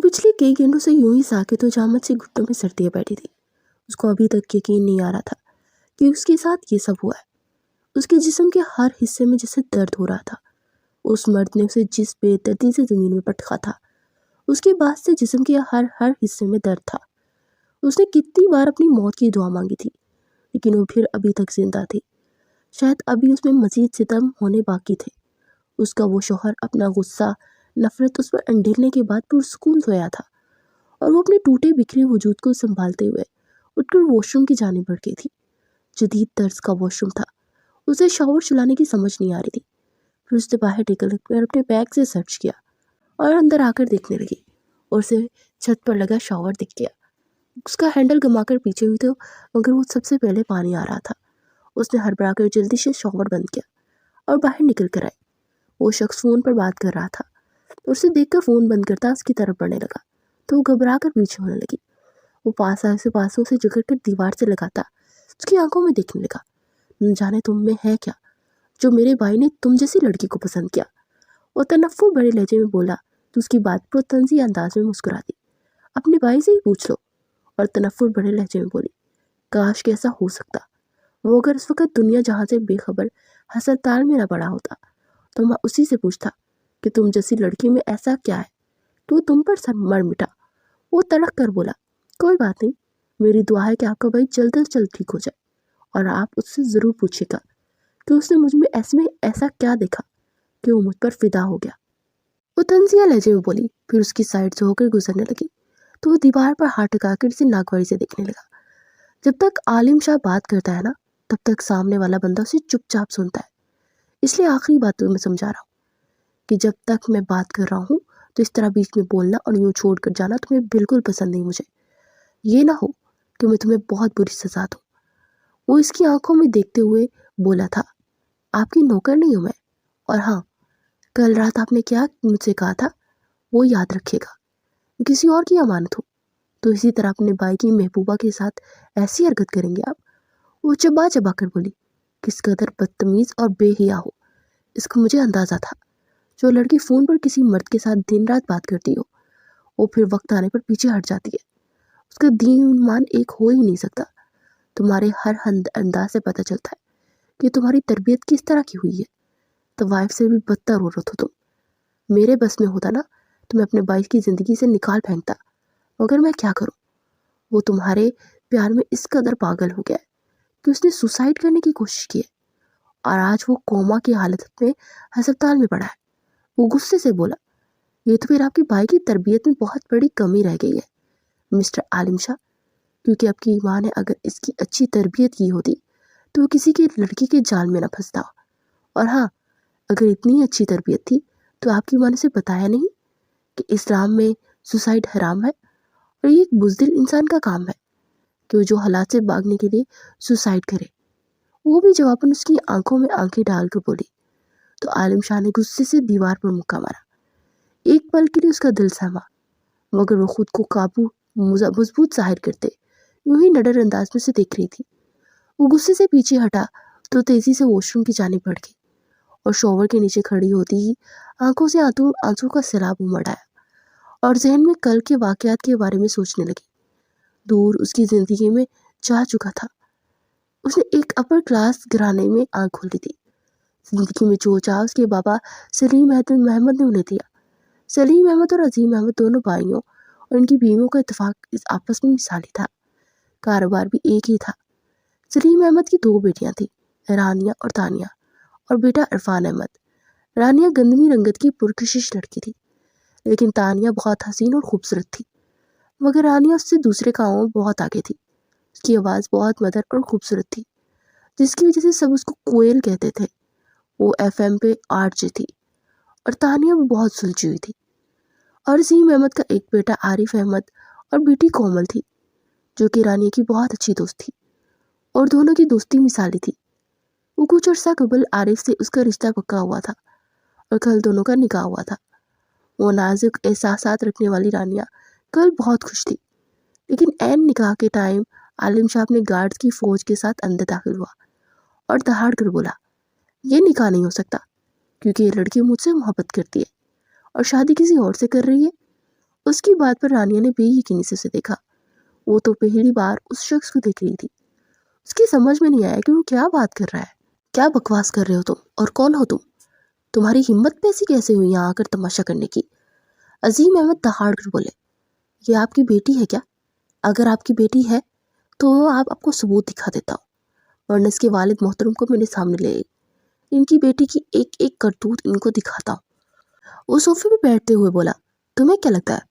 वो पिछले कई घंटों से यूं ही साकित और जामत से घुटनों में सर दिए बैठी थी। उसको अभी तक यकीन नहीं आ रहा था कि उसके साथ ये सब हुआ है। उसके जिस्म के हर हिस्से में जैसे दर्द हो रहा था। उस मर्द ने उसे जिस बेदर्दी से जमीन में पटका था, उसके बाद से जिस्म के हर हर हिस्से में दर्द था। उसने कितनी बार अपनी मौत की दुआ मांगी थी, लेकिन वो फिर अभी तक जिंदा थी। शायद अभी उसमें मजीद सितम होने बाकी थे। उसका वो शौहर अपना गुस्सा, नफरत उस पर अंडेलने के बाद पुरसुकून सोया था, और वो अपने टूटे बिखरे वजूद को संभालते हुए उठकर वॉशरूम की जाने बढ़ गई थी। जदीद तर्ज का वॉशरूम था। उसे शावर चलाने की समझ नहीं आ रही थी। फिर उसने बाहर निकल कर अपने बैग से सर्च किया और अंदर आकर देखने लगी, और उसे छत पर लगा शावर दिख गया। उसका हैंडल घुमाकर पीछे हुई तो मगर वो सबसे पहले पानी आ रहा था। उसने हड़बड़ाकर जल्दी से शावर बंद किया और बाहर निकल कर आई। वो शख्स फ़ोन पर बात कर रहा था, और उसे देखकर फ़ोन बंद करता उसकी तरफ बढ़ने लगा तो वो घबरा कर पीछे होने लगी। वो पासों से जकड़ कर दीवार से लगाता उसकी आंखों में देखने लगा। न जाने तुम में है क्या जो मेरे भाई ने तुम जैसी लड़की को पसंद किया। वो तनफ्फुर भरे लहजे में बोला तो उसकी बात पर तंजी अंदाज में मुस्कुरा दी। अपने भाई से ही पूछ लो। और तनफ्फुर भरे लहजे में बोली, काश कैसा हो सकता। वो अगर उस वक्त दुनिया जहाँ से बेखबर हसरताल में न पड़ा होता तो मैं उसी से पूछता कि तुम जैसी लड़की में ऐसा क्या है कि वो तुम पर सर मर मिटा। वो तड़क कर बोला, कोई बात नहीं, मेरी दुआ है कि आपका भाई जल्द से जल्द ठीक हो जाए, और आप उससे ज़रूर पूछिएगा कि उसने मुझ में ऐसा क्या देखा कि वो मुझ पर फिदा हो गया। वो तंजिया लहजे में बोली, फिर उसकी साइड से होकर गुजरने लगी तो वो दीवार पर हाथ टिकाकर इसे नागवारी से देखने लगा। जब तक आलिम शाह बात करता है ना, तब तक सामने वाला बंदा उसे चुपचाप सुनता है। इसलिए आखिरी बात तो मैं समझा रहा हूँ कि जब तक मैं बात कर रहा हूँ तो इस तरह बीच में बोलना और यूं छोड़ कर जाना तुम्हें बिल्कुल पसंद नहीं। मुझे ये ना हो कि मैं तुम्हें बहुत बुरी सजा दूँ। वो इसकी आंखों में देखते हुए बोला था, आपकी नौकर नहीं हूँ मैं, और हाँ, कल रात आपने क्या मुझसे कहा था वो याद रखिएगा। किसी और की अमानत हो तो इसी तरह अपने भाई की महबूबा के साथ ऐसी हरकत करेंगे आप। वो चबा चबा कर बोली, किस कदर बदतमीज और बेहिया हो इसका मुझे अंदाजा था। जो लड़की फ़ोन पर किसी मर्द के साथ दिन रात बात करती हो, वो फिर वक्त आने पर पीछे हट जाती है। उसका दीन ईमान एक हो ही नहीं सकता। तुम्हारे हर अंदाज से पता चलता है कि तुम्हारी तरबियत किस तरह की हुई है। तो वाइफ से भी बदतर औरत हो तुम। मेरे बस में होता ना तो मैं अपने भाई की ज़िंदगी से निकाल फेंकता, मगर मैं क्या करूं। वो तुम्हारे प्यार में इस कदर पागल हो गया है कि उसने सुसाइड करने की कोशिश की है, और आज वो कोमा की हालत में अस्पताल में पड़ा है। वो गुस्से से बोला, ये तो फिर आपके भाई की तरबियत में बहुत बड़ी कमी रह गई है मिस्टर आलिम शाह, क्योंकि आपकी माँ ने अगर इसकी अच्छी तरबियत की होती तो वो किसी की लड़की के जाल में न फंसता। और हाँ, अगर इतनी अच्छी तरबियत थी तो आपकी माँ ने उसे बताया नहीं कि इस्लाम में सुसाइड हराम है, और ये एक बुज़दिल इंसान का काम है कि वो जो हालात से भागने के लिए सुसाइड करे। वो भी जवाबन उसकी आंखों में आंखें डालकर बोली। तो आलिम शाह ने गुस्से से दीवार पर मुक्का मारा। एक पल के लिए उसका दिल सहमा, मगर वो खुद को काबू मजबूत जाहिर करते यूं ही नडर अंदाज में से देख रही थी। वो गुस्से से पीछे हटा तो तेजी से वॉशरूम की जानिब बढ़ गई, और शॉवर के नीचे खड़ी होती ही आंखों से आंसू का सैलाब उमड़ आया, और जहन में कल के वाकयात के बारे में सोचने लगी। दूर उसकी जिंदगी में जा चुका था। उसने एक अपर क्लास घराने में आंख खोली थी। जिंदगी में जो चाह उसके बाबा सलीम महमद ने उन्हें दिया। सलीम अहमद और अजीम अहमद दोनों भाइयों और उनकी बीवियों का इत्तेफाक इस आपस में मिसाली था। कारोबार भी एक ही था। सलीम अहमद की दो बेटियां थी, रानिया और तानिया, और बेटा इरफान अहमद। रानिया गंदमी रंगत की पुरकशिश लड़की थी, लेकिन तानिया बहुत हसीन और खूबसूरत थी। मगर रानिया उससे दूसरे कामों में बहुत आगे थी। उसकी आवाज़ बहुत मधुर और खूबसूरत थी, जिसकी वजह से सब उसको कोयल कहते थे। वो FM पे आरजे थी, और तानिया भी बहुत सुलझी हुई थी। और अजीम अहमद का एक बेटा आरिफ अहमद और बेटी कोमल थी, जो कि रानिया की बहुत अच्छी दोस्त थी, और दोनों की दोस्ती मिसाली थी। वो कुछ अर्सा कबल आरिफ से उसका रिश्ता पक्का हुआ था, और कल दोनों का निकाह हुआ था। वो नाजुक एहसासात रखने वाली रानिया कल बहुत खुश थी, लेकिन ऐन निकाह के टाइम आलिम शाह अपने गार्ड्स की फौज के साथ अंदर दाखिल हुआ और दहाड़ कर बोला, ये निकाह नहीं हो सकता, क्योंकि ये लड़की मुझसे मोहब्बत करती है और शादी किसी और से कर रही है। اس کی بات پر رانیہ نے بے یقینی سے اسے دیکھا۔ وہ تو پہلی بار اس شخص کو دیکھ رہی تھی۔ اس کی سمجھ میں نہیں آیا کہ وہ کیا بات کر رہا ہے۔ کیا بکواس کر رہے ہو تم، اور کون ہو تم؟ تمہاری ہمت پیسی کیسے ہوئی یہاں آ کر تماشا کرنے کی؟ عظیم احمد دہاڑ کر بولے، یہ آپ کی بیٹی ہے کیا؟ اگر آپ کی بیٹی ہے تو آپ کو ثبوت دکھا دیتا ہوں، ورنہ اس کے والد محترم کو میرے سامنے لے آئی، ان کی بیٹی کی ایک ایک کرتوت ان کو دکھاتا ہوں۔ وہ صوفے پہ بیٹھتے ہوئے بولا، تمہیں کیا لگتا ہے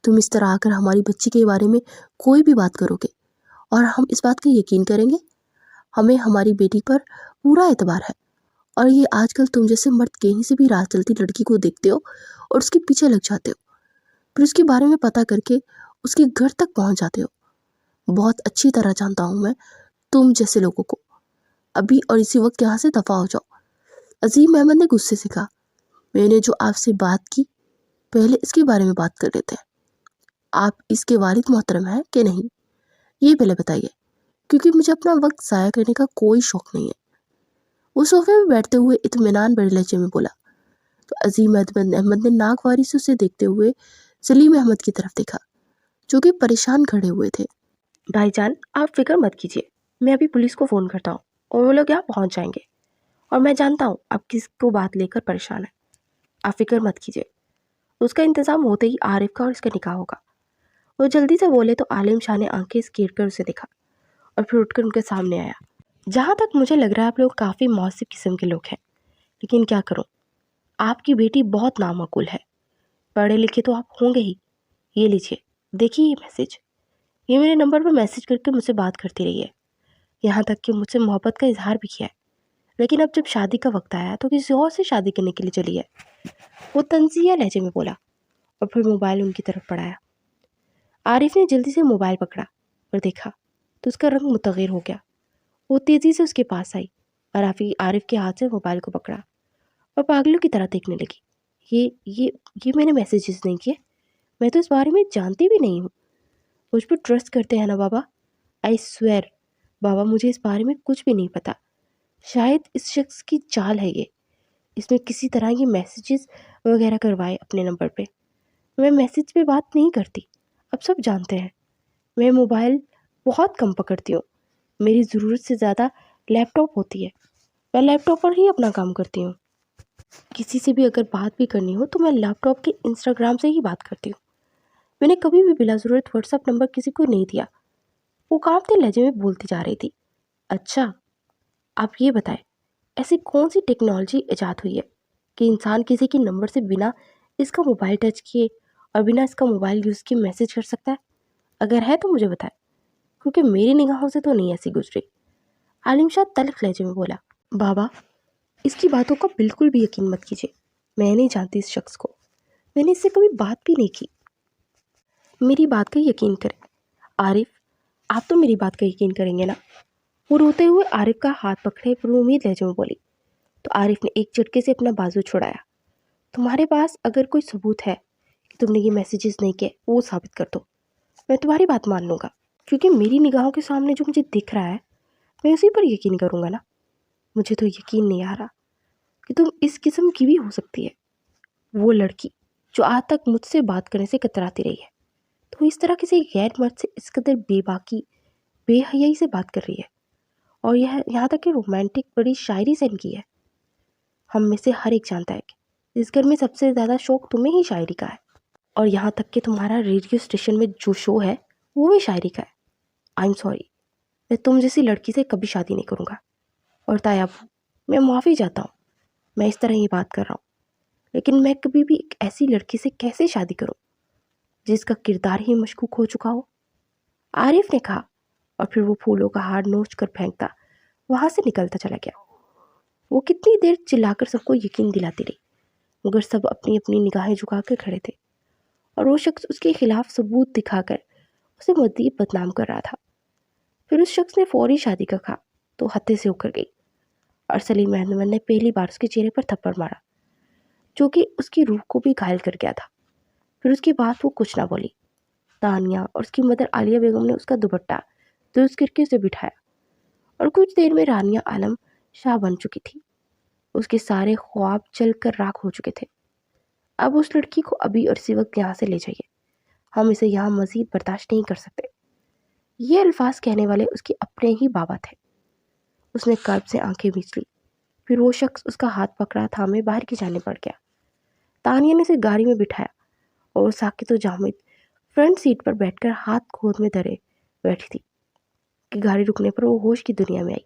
تم اس طرح آ کر ہماری بچی کے بارے میں کوئی بھی بات کرو گے اور ہم اس بات کا یقین کریں گے؟ ہمیں ہماری بیٹی پر پورا اعتبار ہے، اور یہ آج کل تم جیسے مرد کہیں سے بھی راہ چلتی لڑکی کو دیکھتے ہو اور اس کے پیچھے لگ جاتے ہو، پھر اس کے بارے میں پتہ کر کے اس کے گھر تک پہنچ جاتے ہو۔ بہت اچھی طرح جانتا ہوں میں تم جیسے لوگوں کو۔ ابھی اور اسی وقت یہاں سے دفع ہو جاؤ۔ عظیم احمد نے غصے سے کہا، میں نے جو آپ سے بات کی پہلے اس کے بارے میں بات کر لیتے ہیں۔ آپ اس کے والد محترم ہیں کہ نہیں، یہ پہلے بتائیے، کیونکہ مجھے اپنا وقت ضائع کرنے کا کوئی شوق نہیں ہے۔ وہ صوفے میں بیٹھتے ہوئے اطمینان بھرے لہجے میں بولا تو عظیم احمد نے ناگواری سے اسے دیکھتے ہوئے سلیم احمد کی طرف دیکھا، جو کہ پریشان کھڑے ہوئے تھے۔ بھائی جان، آپ فکر مت کیجیے، میں ابھی پولیس کو فون کرتا ہوں اور وہ لوگ یہاں پہنچ جائیں گے، اور میں جانتا ہوں آپ کس کو بات لے کر پریشان ہیں۔ آپ فکر مت کیجیے، اس کا انتظام ہوتے ہی عارف کا اور اس کا نکاح ہوگا۔ وہ جلدی سے بولے تو عالم شاہ نے آنکھیں سکیڑ کر اسے دیکھا اور پھر اٹھ کر ان کے سامنے آیا۔ جہاں تک مجھے لگ رہا ہے آپ لوگ کافی مہذب قسم کے لوگ ہیں، لیکن کیا کروں، آپ کی بیٹی بہت نامعقول ہے، پڑھے لکھے تو آپ ہوں گے ہی۔ یہ لیجیے، دیکھیے یہ میسج، یہ میرے نمبر پر میسج کر کے مجھ سے بات کرتی رہی ہے، یہاں تک کہ مجھ سے محبت کا اظہار بھی کیا ہے، لیکن اب جب شادی کا وقت آیا تو کسی اور سے شادی کرنے کے لیے چلی ہے۔ وہ تنزیہ لہجے میں بولا اور پھر موبائل ان کی طرف بڑھایا۔ عارف نے جلدی سے موبائل پکڑا اور دیکھا تو اس کا رنگ متغیر ہو گیا۔ وہ تیزی سے اس کے پاس آئی اور عارف کے ہاتھ سے موبائل کو پکڑا اور پاگلوں کی طرح دیکھنے لگی۔ یہ میں نے میسیجز نہیں کیے، میں تو اس بارے میں جانتی بھی نہیں ہوں۔ مجھ پر ٹرسٹ کرتے ہیں نا بابا؟ آئی سویئر بابا، مجھے اس بارے میں کچھ بھی نہیں پتا۔ شاید اس شخص کی چال ہے یہ، اس میں کسی طرح یہ میسیجز وغیرہ کروائے اپنے نمبر پہ۔ میں میسیج پہ بات نہیں کرتی، اب سب جانتے ہیں۔ میں موبائل بہت کم پکڑتی ہوں، میری ضرورت سے زیادہ لیپ ٹاپ ہوتی ہے، میں لیپ ٹاپ پر ہی اپنا کام کرتی ہوں۔ کسی سے بھی اگر بات بھی کرنی ہو تو میں لیپ ٹاپ کے انسٹاگرام سے ہی بات کرتی ہوں۔ میں نے کبھی بھی بلا ضرورت واٹس ایپ نمبر کسی کو نہیں دیا۔ وہ کانپتے لہجے میں بولتی جا رہی تھی۔ اچھا، آپ یہ بتائیں، ایسی کون سی ٹیکنالوجی ایجاد ہوئی ہے کہ انسان کسی کے نمبر سے بنا اس کا موبائل ٹچ کیے اور بنا اس کا موبائل یوز کیے میسج کر سکتا ہے؟ اگر ہے تو مجھے بتائیں، کیونکہ میری نگاہوں سے تو نہیں ایسی گزری۔ عالم شاہ تلخ لہجے میں بولا، بابا اس کی باتوں کا بالکل بھی یقین مت کیجیے، میں نہیں جانتی اس شخص کو، میں نے اس سے کبھی بات بھی نہیں کی۔ میری بات کا یقین کریں عارف، آپ تو میری بات کا یقین کریں گے نا؟ وہ روتے ہوئے عارف کا ہاتھ پکڑے پر امید لہجے میں بولی تو عارف نے ایک جھٹکے سے اپنا بازو چھڑایا۔ تمہارے پاس اگر کوئی ثبوت ہے کہ تم نے یہ میسیجز نہیں کیے، وہ ثابت کر دو، میں تمہاری بات مان لوں گا، کیونکہ میری نگاہوں کے سامنے جو مجھے دکھ رہا ہے میں اسی پر یقین کروں گا نا۔ مجھے تو یقین نہیں آ رہا کہ تم اس قسم کی بھی ہو سکتی ہے، وہ لڑکی جو آج تک مجھ سے بات کرنے سے کتراتی رہی ہے، تو اس طرح کسی غیر مرد سے اس قدر بے باکی بے حیائی سے بات کر رہی ہے، اور یہاں تک کہ رومانٹک بڑی شاعری سے ان کی ہے۔ ہم میں سے ہر ایک جانتا ہے کہ اس گھر میں سب سے زیادہ شوق تمہیں ہی شاعری کا ہے، اور یہاں تک کہ تمہارا ریڈیو اسٹیشن میں جو شو ہے وہ بھی شاعری کا ہے۔ آئی ایم سوری، میں تم جیسی لڑکی سے کبھی شادی نہیں کروں گا، اور تایا ابو میں معافی چاہتا ہوں، میں اس طرح یہ بات کر رہا ہوں، لیکن میں کبھی بھی ایک ایسی لڑکی سے کیسے شادی کروں جس کا کردار ہی مشکوک ہو چکا ہو؟ عارف نے کہا، اور پھر وہ پھولوں کا ہار نوچ کر پھینکتا وہاں سے نکلتا چلا گیا۔ وہ کتنی دیر چلا کر سب کو یقین دلاتی رہی، مگر سب اپنی اپنی نگاہیں جھکا کر کھڑے تھے، اور وہ شخص اس کے خلاف ثبوت دکھا کر اسے مزید بدنام کر رہا تھا۔ پھر اس شخص نے فوری شادی کا کہا تو ہتے سے اکھڑ گئی، اور سلیم احمد نے پہلی بار اس کے چہرے پر تھپڑ مارا، جو کہ اس کی روح کو بھی گھائل کر گیا تھا۔ پھر اس کے بعد وہ کچھ نہ بولی۔ تانیہ اور اس کی مدر عالیہ بیگم نے اس کا دوپٹہ درست کر کے اسے بٹھایا، اور کچھ دیر میں رانیہ عالم شاہ بن چکی تھی۔ اس کے سارے خواب جل کر راکھ ہو چکے تھے۔ اب اس لڑکی کو ابھی اور اسی وقت یہاں سے لے جائیے، ہم اسے یہاں مزید برداشت نہیں کر سکتے۔ یہ الفاظ کہنے والے اس کے اپنے ہی بابا تھے۔ اس نے کرب سے آنکھیں مینچ لی، پھر وہ شخص اس کا ہاتھ پکڑا تھامے باہر کی جانب بڑھ گیا۔ تانیہ نے اسے گاڑی میں بٹھایا اور ساکت و جامد فرنٹ سیٹ پر بیٹھ کر ہاتھ گود میں دھرے بیٹھی تھی کہ گاڑی رکنے پر وہ ہوش کی دنیا میں آئی۔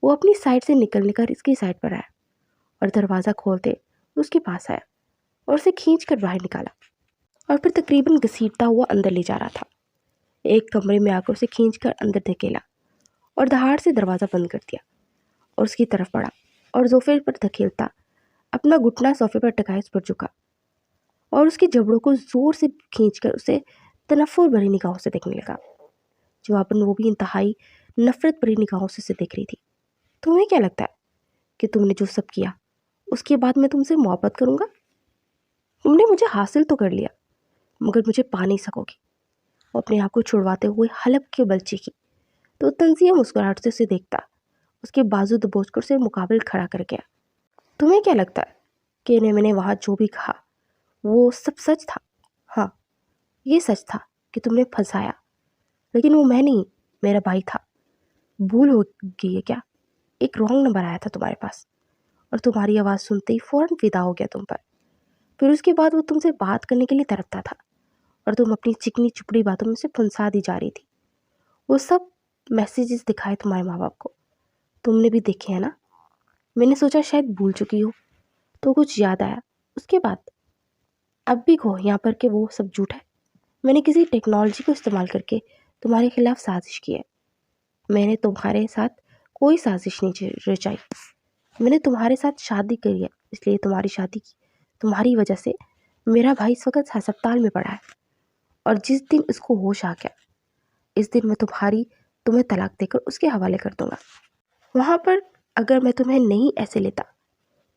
وہ اپنی سائڈ سے نکل کر اس کی سائڈ پر آیا اور دروازہ کھولتے اس کے پاس آیا اور اسے کھینچ کر باہر نکالا اور پھر تقریباً گھسیٹتا ہوا اندر لے جا رہا تھا۔ ایک کمرے میں آ کر اسے کھینچ کر اندر دھکیلا اور دہاڑ سے دروازہ بند کر دیا اور اس کی طرف بڑھا اور صوفے پر دھکیلتا اپنا گھٹنا صوفے پر ٹکائے اس پر جھکا اور اس کے جبڑوں کو زور سے کھینچ کر اسے تنفر بھری نگاہوں سے دیکھنے لگا۔ جواباً وہ بھی انتہائی نفرت بھری نگاہوں سے اسے دیکھ رہی تھی۔ تمہیں کیا لگتا ہے کہ تم نے جو سب کیا اس کے بعد میں تم سے محبت کروں گا؟ تم نے مجھے حاصل تو کر لیا مگر مجھے پا نہیں سکو گی۔ وہ اپنے آپ کو چھڑواتے ہوئے حلق کے بل چیخی تو تنزیہ مسکراہٹ سے اسے دیکھتا اس کے بازو دبوچ کر اسے مقابل کھڑا کر گیا۔ تمہیں کیا لگتا ہے کہ میں نے وہاں جو بھی کہا وہ سب سچ تھا؟ ہاں، یہ سچ تھا کہ تم نے پھنسایا، لیکن وہ میں نہیں، میرا بھائی تھا۔ بھول ہو گئی ہے کیا؟ ایک رانگ نمبر آیا تھا تمہارے پاس اور تمہاری آواز سنتے ہی فوراً فدا ہو گیا تم پر۔ پھر اس کے بعد وہ تم سے بات کرنے کے لیے تڑپتا تھا اور تم اپنی چکنی چپڑی باتوں میں سے پھنسا دی جا رہی تھی۔ وہ سب میسیجز دکھائے تمہارے ماں باپ کو، تم نے بھی دیکھے ہیں نا؟ میں نے سوچا شاید بھول چکی ہو تو کچھ یاد آیا۔ اس کے بعد اب بھی کہو یہاں پر کہ وہ سب جھوٹ ہے۔ میں نے کسی ٹیکنالوجی کو استعمال کر کے تمہارے خلاف سازش کی ہے۔ میں نے تمہارے ساتھ کوئی سازش نہیں رچائی۔ میں نے تمہارے ساتھ شادی کری ہے، اس لیے تمہاری شادی کی تمہاری وجہ سے میرا بھائی اس وقت ہسپتال میں پڑا ہے، اور جس دن اس کو ہوش آ گیا اس دن میں تمہیں طلاق دے کر اس کے حوالے کر دوں گا۔ وہاں پر اگر میں تمہیں نہیں ایسے لیتا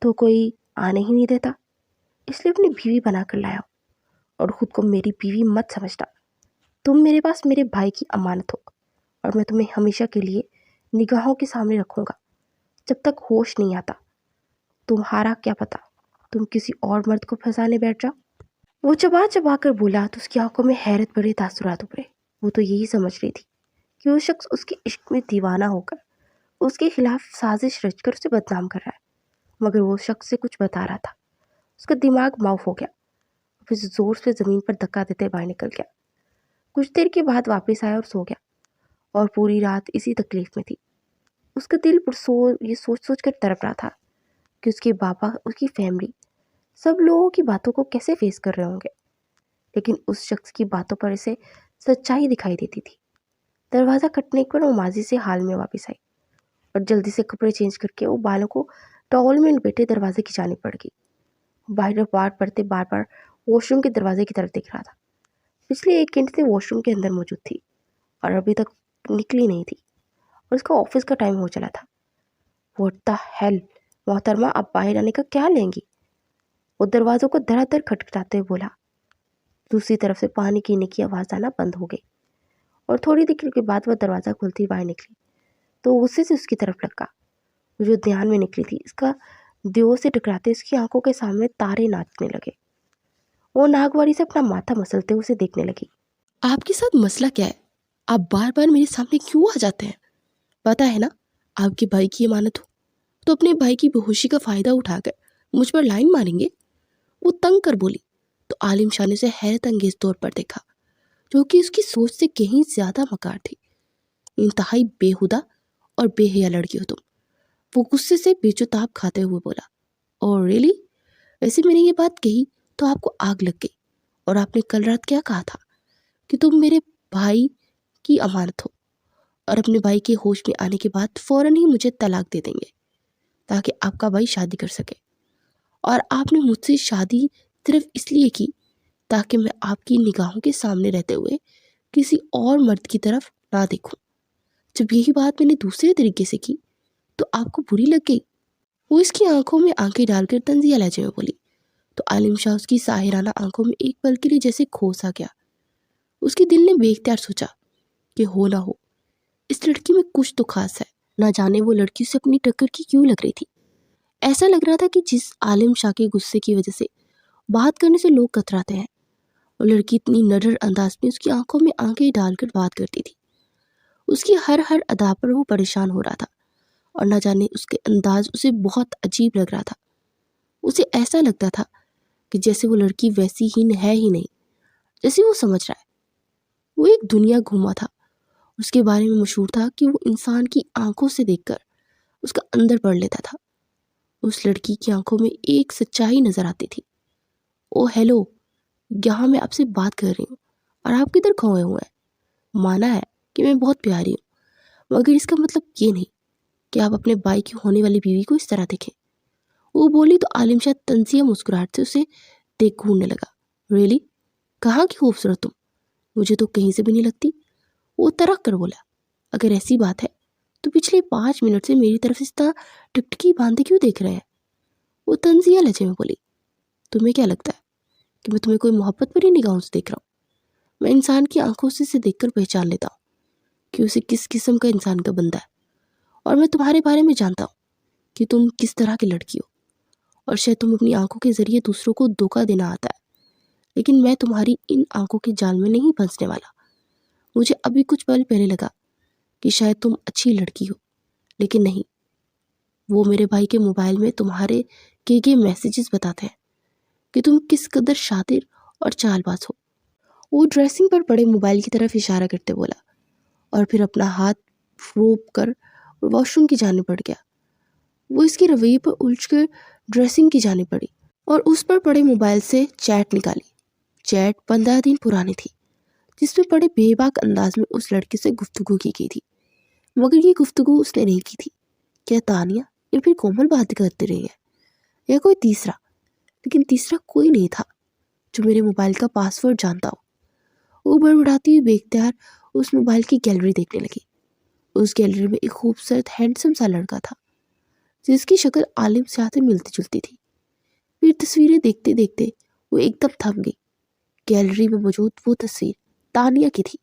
تو کوئی آنے ہی نہیں دیتا، اس لیے اپنی بیوی بنا کر لایا ہوں، اور خود کو میری بیوی مت سمجھتا۔ تم میرے پاس میرے بھائی کی امانت ہو اور میں تمہیں ہمیشہ کے لیے نگاہوں کے سامنے رکھوں گا جب تک ہوش نہیں آتا۔ تمہارا کیا پتا تم کسی اور مرد کو پھنسانے بیٹھ جاؤ۔ وہ چبا چبا کر بولا تو اس کی آنکھوں میں حیرت بھرے تاثرات ابھرے۔ وہ تو یہی سمجھ رہی تھی کہ وہ شخص اس کے عشق میں دیوانہ ہو کر اس کے خلاف سازش رچ کر اسے بدنام کر رہا ہے، مگر وہ شخص سے کچھ بتا رہا تھا۔ اس کا دماغ معاف ہو گیا، پھر زور سے زمین پر دھکا دیتے باہر نکل گیا۔ کچھ دیر کے بعد واپس آیا اور سو گیا، اور پوری رات اسی تکلیف میں تھی۔ اس کا دل یہ سوچ سوچ کر تڑپ رہا تھا کہ اس کے بابا، اس کی فیملی، سب لوگوں کی باتوں کو کیسے فیس کر رہے ہوں گے، لیکن اس شخص کی باتوں پر اسے سچائی دکھائی دیتی تھی۔ دروازہ کھٹنے پر وہ ماضی سے حال میں واپس آئی اور جلدی سے کپڑے چینج کر کے وہ بالوں کو ٹاول میں لپیٹے دروازے کی جانب بڑھ گئی۔ باہر بار پڑتے بار بار واش روم کے دروازے کی طرف دیکھ رہا تھا۔ پچھلے 1 گھنٹے سے واش روم کے اندر موجود تھی اور ابھی تک نکلی نہیں تھی، اور اس کا آفس کا ٹائم ہو چلا تھا۔ واٹ دا ہیل، محترمہ اب باہر آنے کا کیا لیں گی؟ وہ دروازوں کو دھڑا دھڑ کھٹکھٹاتے ہوئے بولا۔ دوسری طرف سے پانی پینے کی آواز آنا بند ہو گئی، اور تھوڑی دیر کے بعد وہ دروازہ کھلتی باہر نکلی تو غصے سے اس کی طرف لگا۔ وہ جو دھیان میں نکلی تھی، اس کا دیو سے ٹکراتے اس کی آنکھوں کے سامنے تارے ناچنے لگے۔ وہ ناگواری سے اپنا ماتھا مسلتے ہوئے اسے دیکھنے لگی۔ آپ کے ساتھ مسئلہ کیا ہے؟ آپ بار بار میرے سامنے کیوں آ جاتے ہیں؟ پتا ہے نا آپ کے بھائی کی امانت ہو تو اپنے بھائی کی بےہوشی کا فائدہ اٹھا کر مجھ پر لائن ماریں گے؟ وہ تنگ کر بولی تو عالم شاہ نے اسے حیرت انگیز طور پر دیکھا، جو کہ اس کی سوچ سے کہیں زیادہ مکار تھی۔ انتہائی بےہودہ اور بے حیا لڑکی ہو تم، وہ غصے سے بے چتاب کھاتے ہوئے بولا۔ اور ریلی، ویسے میں نے یہ بات کہی تو آپ کو آگ لگ گئی، اور آپ نے کل رات کیا کہا تھا کہ تم میرے بھائی کی امانت ہو اور اپنے بھائی کے ہوش میں آنے کے بعد فوراً ہی مجھے طلاق دے دیں گے تاکہ آپ کا بھائی شادی کر سکے، اور آپ نے مجھ سے شادی صرف اس لیے کی تاکہ میں آپ کی نگاہوں کے سامنے رہتے ہوئے کسی اور مرد کی طرف نہ دیکھوں۔ جب یہی بات میں نے دوسرے طریقے سے کی تو آپ کو بری لگ گئی۔ وہ اس کی آنکھوں میں آنکھیں ڈال کر طنزیہ لہجے میں بولی تو عالم شاہ اس کی ساحرانہ آنکھوں میں ایک پل کے لیے جیسے کھو سا گیا۔ اس کے دل نے بے اختیار سوچا کہ ہو نہ ہو اس لڑکی میں کچھ تو خاص ہے، نہ جانے وہ لڑکی سے اپنی ٹکر کی کیوں لگ رہی تھی۔ ایسا لگ رہا تھا کہ جس عالم شاہ کے غصے کی وجہ سے بات کرنے سے لوگ کتراتے ہیں، वो लड़की इतनी नडर अंदाज में उसकी आंखों में आंखें डालकर बात करती थी। उसकी हर हर अदा पर वो परेशान हो रहा था और न जाने उसके अंदाज उसे बहुत अजीब लग रहा था। उसे ऐसा लगता था कि जैसे वो लड़की वैसी ही है ही नहीं जैसे वो समझ रहा है। वो एक दुनिया घूमा था, उसके बारे में मशहूर था कि वो इंसान की आंखों से देखकर उसका अंदर पढ़ लेता था। उस लड़की की आंखों में एक सच्चाई नजर आती थी। ओ हेलो, यहाँ मैं आपसे बात कर रही हूँ और आप किधर खोए हुए हैं। माना है कि मैं बहुत प्यारी हूँ, मगर इसका मतलब ये नहीं कि आप अपने भाई की होने वाली बीवी को इस तरह देखें। वो बोली तो आलिम शाह तंजिया मुस्कुराहट से उसे देख घूरने लगा। रियली? कहाँ की खूबसूरत तुम, मुझे तो कहीं से भी नहीं लगती। वो तरक कर बोला, अगर ऐसी बात है तो पिछले 5 मिनट से मेरी तरफ इस तरह टिकटकी बांधे क्यों देख रहे हैं। वो तंजिया लहजे में बोली, तुम्हें क्या लगता है कि मैं तुम्हें कोई मोहब्बत भरी निगाहों से देख रहा हूँ? मैं इंसान की आंखों से इसे देखकर पहचान लेता हूँ कि उसे किस किस्म का इंसान का बंदा है। और मैं तुम्हारे बारे में जानता हूँ कि तुम किस तरह की लड़की हो और शायद तुम अपनी आंखों के जरिए दूसरों को धोखा देना आता है, लेकिन मैं तुम्हारी इन आंखों के जाल में नहीं फंसने वाला। मुझे अभी कुछ पल पहले लगा कि शायद तुम अच्छी लड़की हो, लेकिन नहीं। वो मेरे भाई के मोबाइल में तुम्हारे किए गए मैसेजेस बताते हैं कि तुम किस कदर शातिर और चालबाज हो। वो ड्रेसिंग पर पड़े मोबाइल की तरफ इशारा करते बोला और फिर अपना हाथ रोप कर वॉशरूम की जाने बढ़ गया। वो इसके रवैये पर उलझकर ड्रेसिंग की जाने पड़ी और उस पर पड़े मोबाइल से चैट निकाली। चैट 15 दिन पुरानी थी, जिसमें बड़े बेबाक अंदाज में उस लड़के से गुफ्तगू की गई थी, मगर ये गुफ्तगू उसने नहीं की थी। क्या तानिया या फिर कोमल बात करते रही है या कोई तीसरा? लेकिन तीसरा कोई नहीं था जो मेरे मोबाइल का पासवर्ड जानता हो। वो बड़बड़ाती हुई बेख्तियार उस मोबाइल की गैलरी देखने लगी। उस गैलरी में एक खूबसूरत हैंडसम सा लड़का था जिसकी शक्ल आलिम शाह से मिलती जुलती थी। फिर तस्वीरें देखते देखते वो एकदम थम गई। गैलरी में मौजूद वो तस्वीर तानिया की थी,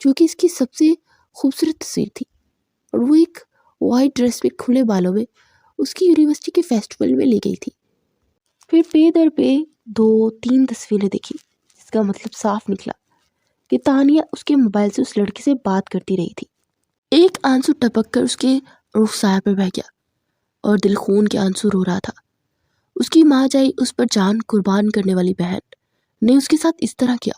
जो कि इसकी सबसे खूबसूरत तस्वीर थी, और वो एक वाइट ड्रेस में खुले बालों में उसकी यूनिवर्सिटी के फेस्टिवल में ली गई थी। फिर पे दर पे 2-3 तस्वीरें देखी, जिसका मतलब साफ निकला कि तानिया उसके मोबाइल से उस लड़के से बात करती रही थी। एक आंसू टपक कर उसके रुखसार पर बह गया और दिल खून के आंसू रो रहा था। उसकी माँ जाई उस पर जान कुर्बान करने वाली बहन ने उसके साथ इस तरह किया,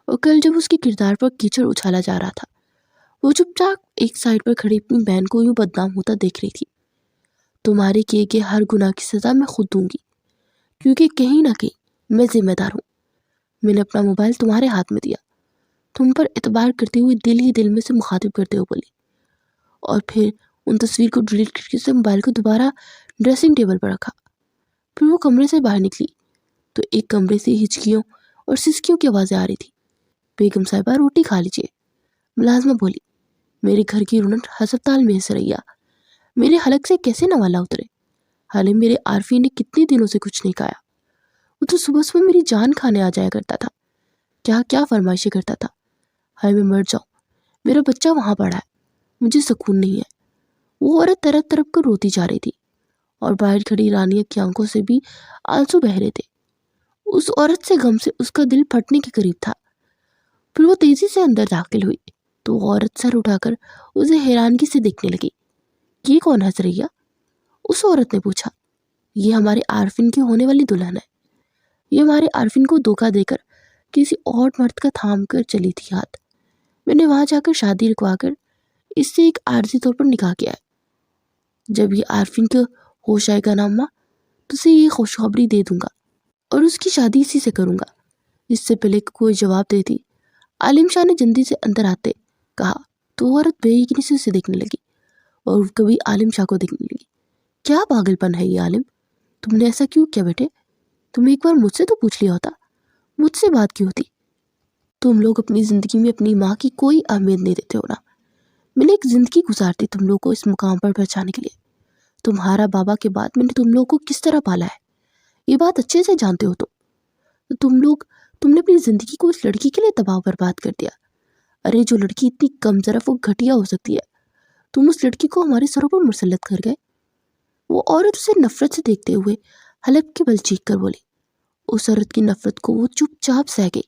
और कल जब उसके किरदार पर कीचड़ उछाला जा रहा था, वो चुपचाप एक साइड पर खड़ी अपनी बहन को यूं बदनाम होता देख रही थी। तुम्हारे किए गए हर गुनाह की सजा मैं खुद दूंगी, क्योंकि कहीं ना कहीं मैं जिम्मेदार हूँ। मैंने अपना मोबाइल तुम्हारे हाथ में दिया, तुम पर एतबार करते हुए दिल ही दिल में से मुखातिब करते हुए बोली, और फिर उन तस्वीर को डिलीट करके उसे मोबाइल को दोबारा ड्रेसिंग टेबल पर रखा। फिर वो कमरे से बाहर निकली तो एक कमरे से हिचकियों और सिसकियों की आवाज़ें आ रही थी। बेगम साहिबा, रोटी खा लीजिए। मुलाजमा बोली, मेरे घर की रौनक हस्पताल में है रैया, मेरे हलक से कैसे नवाला उतरे। हाले मेरे आरफी ने कितने दिनों से कुछ नहीं खाया। वो तो सुबह सुबह मेरी जान खाने आ जाया करता था, क्या क्या फरमाइशें करता था। हाय मैं मर जाऊं, मेरा बच्चा वहाँ पड़ा है, मुझे सुकून नहीं है। वो औरत तरफ तरफ कर रोती जा रही थी और बाहर खड़ी रानिया की आंखों से भी आंसू बह रहे थे। उस औरत से गम से उसका दिल फटने के करीब था। फिर वो तेजी से अंदर दाखिल हुई तो वो औरत सर उठाकर उसे हैरानगी से देखने लगी। ये कौन हंस रही है? उस औरत ने पूछा। ये हमारे आरफिन की होने वाली दुल्हन है। ये हमारे आरफिन को धोखा देकर किसी और मर्द का थाम कर चली थी हाथ। मैंने वहां जाकर शादी रुकवाकर इससे एक आर्जी तौर पर निकाह किया है। जब ये आरफिन को होश आएगा ना अम्मा, तो उसे ये खुशखबरी दे दूंगा और उसकी शादी इसी से करूंगा। इससे पहले कि कोई जवाब देती, आलिम शाह ने जल्दी से अंदर आते कहा तो औरत बेयकीनी से उसे देखने लगी और कभी आलिम शाह को देखने लगी। क्या पागलपन है ये आलिम, तुमने ऐसा क्यों किया बेटे? तुम एक बार मुझसे तो पूछ लिया होता, मुझसे बात की होती। तुम लोग अपनी ज़िंदगी में अपनी माँ की कोई अहमियत नहीं देते हो ना। मैंने एक ज़िंदगी गुजारती तुम लोग को इस मुकाम पर पहुँचाने के लिए। तुम्हारा बाबा के बाद मैंने तुम लोग को किस तरह पाला है, ये बात अच्छे से जानते हो तुम। तुमने अपनी ज़िंदगी को उस लड़की के लिए तबाह बर्बाद कर दिया। अरे जो लड़की इतनी कम ज़रफ़ और घटिया हो सकती है, तुम उस लड़की को हमारे सरों पर मुसल्लत कर गए। वो औरत उसे नफरत से देखते हुए हलक के बल चीख कर बोली, उस औरत की नफरत को वो चुपचाप सह गई।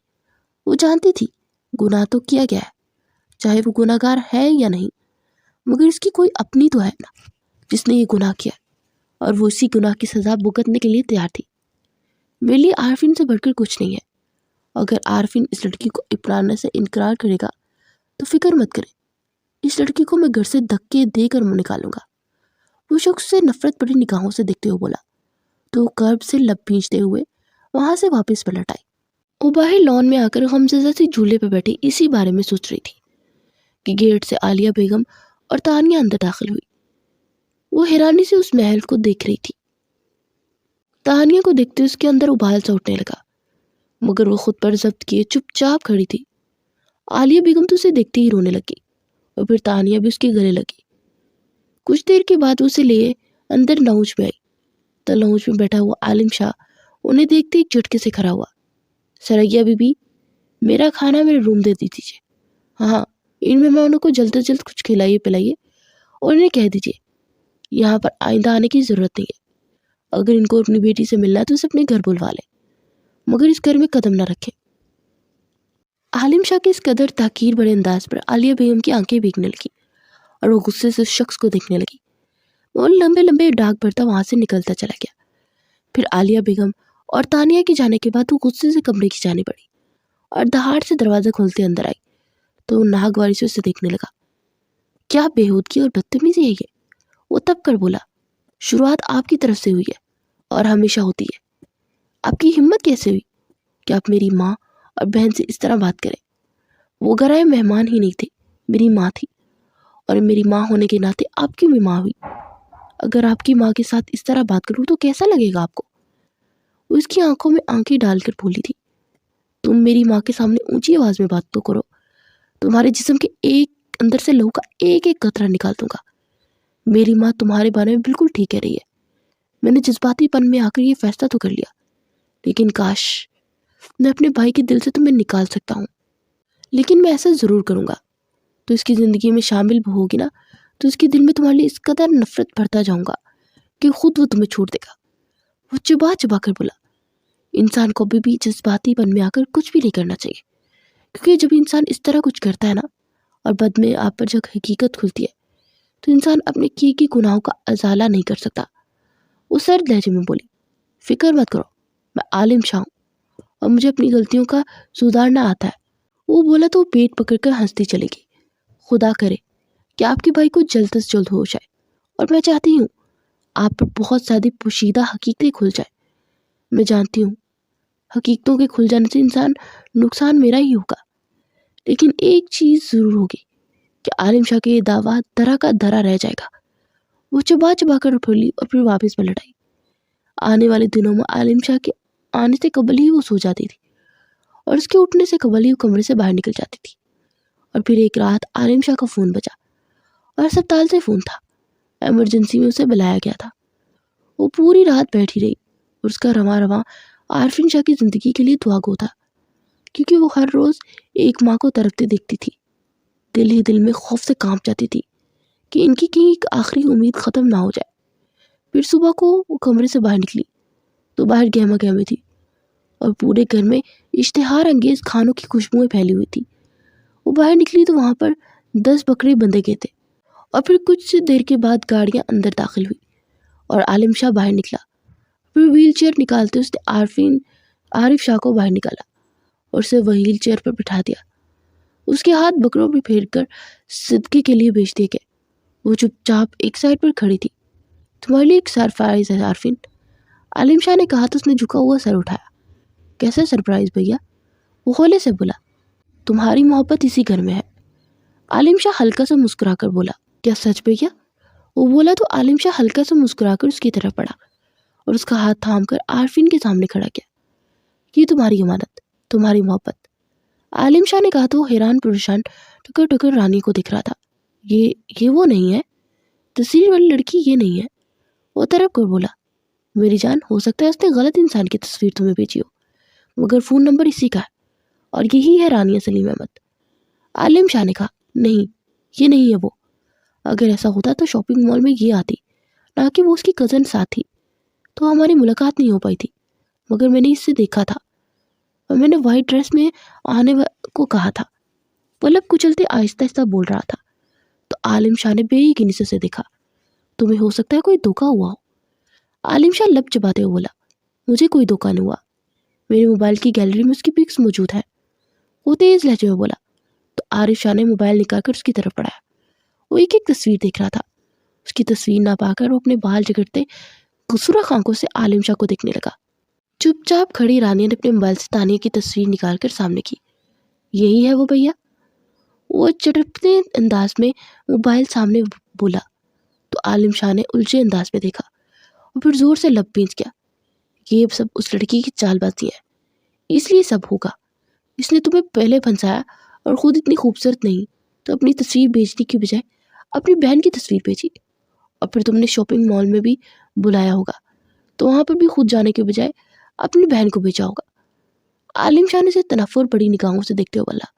वो जानती थी गुनाह तो किया गया है, चाहे वो गुनाहगार है या नहीं, मगर इसकी कोई अपनी तो है ना जिसने ये गुनाह किया, और वो उसी गुनाह की सजा भुगतने के लिए तैयार थी। मेरे लिए आरफिन से बढ़कर कुछ नहीं है। अगर आरफिन इस लड़की को अपनाने से इनकार करेगा तो फिक्र मत करें, इस लड़की को मैं घर से धक्के देकर मुंह निकालूंगा। वो शख्स से नफरत भरी निगाहों से देखते हुए बोला, तो कर्ब से लब भींचते हुए वहां से वापस पलट आई। वो बाहर लॉन में आकर गमज़दा सी झूले पर बैठी इसी बारे में सोच रही थी कि गेट से आलिया बेगम और तानिया अंदर दाखिल हुई। वो हैरानी से उस महल को देख रही थी। तानिया को देखते उसके अंदर उबाल सा उठने लगा, मगर वो खुद पर जब्त किए चुपचाप खड़ी थी। आलिया बेगम तो उसे देखते ही रोने लगी और फिर तानिया भी उसके गले लगी। कुछ देर के बाद उसे लिए अंदर लाउंज में आई। तो लाउंज में बैठा हुआ आलिम शाह उन्हें देखते ही झटके से खड़ा हुआ। सरैया बीबी, मेरा खाना मेरे रूम दे दीजिए। हाँ, इन मेहमानों को जल्द से जल्द कुछ खिलाइए पिलाइए और इन्हें कह दीजिए यहाँ पर आइंदा आने की ज़रूरत नहीं है। अगर इनको अपनी बेटी से मिलना है तो उसे अपने घर बुलवा लें, मगर इस घर में कदम न रखें। आलिम शाह के इस कदर ताकीर बड़े अंदाज पर आलिया बेगम की आंखें भीगने लगी और वो गुस्से से उस शख्स को देखने लगी। वो लंबे लंबे डाक भरता वहां से निकलता चला गया। फिर आलिया बेगम और तानिया के जाने के बाद वो गुस्से से कमरे की जाने पड़ी और दहाड़ से दरवाज़ा खोलते अंदर आई तो वो नागवारी से उसे देखने लगा। क्या बेहूदगी और बदतमीजी है ये? वो तब कर बोला, शुरुआत आपकी तरफ से हुई है और हमेशा होती है। आपकी हिम्मत कैसे हुई कि आप मेरी माँ और बहन से इस तरह बात करें? वो गराए मेहमान ही नहीं थे, मेरी माँ थी, और मेरी माँ होने के नाते आपकी भी माँ हुई। अगर आपकी माँ के साथ इस तरह बात करूँ तो कैसा लगेगा आपको? वो उसकी आंखों में आंखें डालकर बोली थी, तुम मेरी माँ के सामने ऊंची आवाज में बात तो करो, तुम्हारे जिस्म के एक अंदर से लहू का एक एक कतरा निकाल दूंगा। मेरी माँ तुम्हारे बारे में बिल्कुल ठीक कह रही है। मैंने जज्बातीपन में आकर ये फैसला तो कर लिया, लेकिन काश मैं अपने भाई के दिल से तुम्हें निकाल सकता हूँ। लेकिन मैं ऐसा ज़रूर करूँगा। तो इसकी ज़िंदगी में शामिल होगी ना, तो इसके दिल में तुम्हारे लिए इस कदर नफरत भरता जाऊँगा कि खुद वो तुम्हें छोड़ देगा। वो चुबा चुबा कर बोला, इंसान को भी जज्बातीपन में आकर कुछ भी नहीं करना चाहिए, क्योंकि जब इंसान इस तरह कुछ करता है ना, और बाद में आप पर जब हकीकत खुलती है तो इंसान अपने किए के गुनाहों का अजाला नहीं कर सकता। वो सर्द लहजे में बोली, फिक्र मत करो, मैं आलिम शाह हूँ और मुझे अपनी गलतियों का सुधारना आता है। वो बोला तो पेट पकड़कर हंसती चलेगी। खुदा करे कि आपके भाई को जल्द से जल्द होश आए, और मैं चाहती हूँ आप पर बहुत सारी पोशीदा हकीकतें खुल जाए। मैं जानती हूँ हकीकतों के खुल जाने से इंसान नुकसान मेरा ही होगा, लेकिन एक चीज़ ज़रूर होगी कि आलिम शाह के ये दावा धरा का धरा रह जाएगा। वो चबा चबा कर फैली और फिर वापस पलट आई। आने वाले दिनों में आलिम शाह के आने से कबल ही वो सो जाती थी और उसके उठने से कबल ही वो कमरे से बाहर निकल जाती थी। और फिर एक रात आलिम शाह का फ़ोन बजा और अस्पताल से फ़ोन था। इमरजेंसी में उसे बुलाया गया था। वो पूरी रात बैठी रही और उसका रवां रवां आरफिन शाह की ज़िंदगी के लिए दुआ गो था, क्योंकि वो हर रोज़ एक माँ को तड़पते देखती थी। दिल ही दिल में खौफ से कांप जाती थी कि इनकी कहीं एक आखिरी उम्मीद ख़त्म ना हो जाए। फिर सुबह को वो कमरे से बाहर निकली तो बाहर गहमा गहमी थी और पूरे घर में इश्तिहार अंगेज़ खानों की खुशबुएं फैली हुई थी। वो बाहर निकली तो वहाँ पर 10 बकरे बंधे गए थे और फिर कुछ देर के बाद गाड़ियाँ अंदर दाखिल हुई और आलिम शाह बाहर निकला। फिर व्हील चेयर निकालते उसने आरिफ शाह को बाहर निकाला और उसे व्हील चेयर पर बिठा दिया। उसके हाथ बकरों पर फेर कर सदके के लिए भेज दिए गए। वो चुपचाप एक साइड पर खड़ी थी। तुम्हारे लिए एक सरप्राइज है आरफिन, आलिम शाह ने कहा तो उसने झुका हुआ सर उठाया। कैसा सरप्राइज भैया? वो होले से बोला। तुम्हारी मोहब्बत इसी घर में है। आलिम शाह हल्का सा मुस्कुराकर बोला। क्या सच भैया? वो बोला तो आलिम शाह हल्का सा मुस्कुराकर उसकी तरफ बढ़ा और उसका हाथ थाम कर आरफिन के सामने खड़ा किया। ये तुम्हारी अमानत, तुम्हारी मोहब्बत। आलिम शाह ने कहा तो वो हैरान परेशान टुकर टुकर रानी को दिख रहा था। ये वो नहीं है, तस्वीर वाली लड़की ये नहीं है। वो तरफ कर बोला, मेरी जान, हो सकता है उसने गलत इंसान की तस्वीर तुम्हें भेजी हो, मगर फ़ोन नंबर इसी का है और यही है रानिया सलीम अहमद। आलिम शाह ने कहा, नहीं, ये नहीं है वो। अगर ऐसा होता तो शॉपिंग मॉल में ये आती, ना कि वो उसकी कज़न साथ थी, तो हमारी मुलाकात नहीं हो पाई थी। मगर मैंने इससे देखा था और मैंने वाइट ड्रेस में आने को कहा था। पलक कुचलते आहिस्ता आहिस्ता बोल रहा था। तो आलिम शाह ने बेयकीनी से उसे देखा। तुम्हें हो सकता है कोई धोखा हुआ हो। आलिम शाह लब चबाते हुए बोला, मुझे कोई धोखा नहीं हुआ। मेरे मोबाइल की गैलरी में उसकी पिक्स मौजूद है। वो तेज लहजे में बोला। तो आरिफ शाह ने मोबाइल निकालकर उसकी तरफ बढ़ाया। वो एक एक तस्वीर देख रहा था। उसकी तस्वीर ना पाकर वो अपने बाल झगड़ते गुस्सुरख आंखों से आलिम शाह को देखने लगा। चुपचाप खड़ी रानिया ने अपने मोबाइल से तानिया की तस्वीर निकालकर सामने की। यही है वो भैया, वो चटपटे अंदाज में मोबाइल सामने बोला। तो आलिम शाह ने उलझे अंदाज में देखा और फिर जोर से लब भींच गया। ये सब उस लड़की की चालबाजी है, इसलिए सब होगा। इसने तुम्हें पहले फंसाया और खुद इतनी खूबसूरत नहीं तो अपनी तस्वीर बेचने की बजाय अपनी बहन की तस्वीर भेजी। और फिर तुमने शॉपिंग मॉल में भी बुलाया होगा तो वहाँ पर भी खुद जाने के बजाय अपनी बहन को भेजा होगा। आलिम शाह ने इसे तनफ्फुर बड़ी निगाहों से देखते हुए बोला।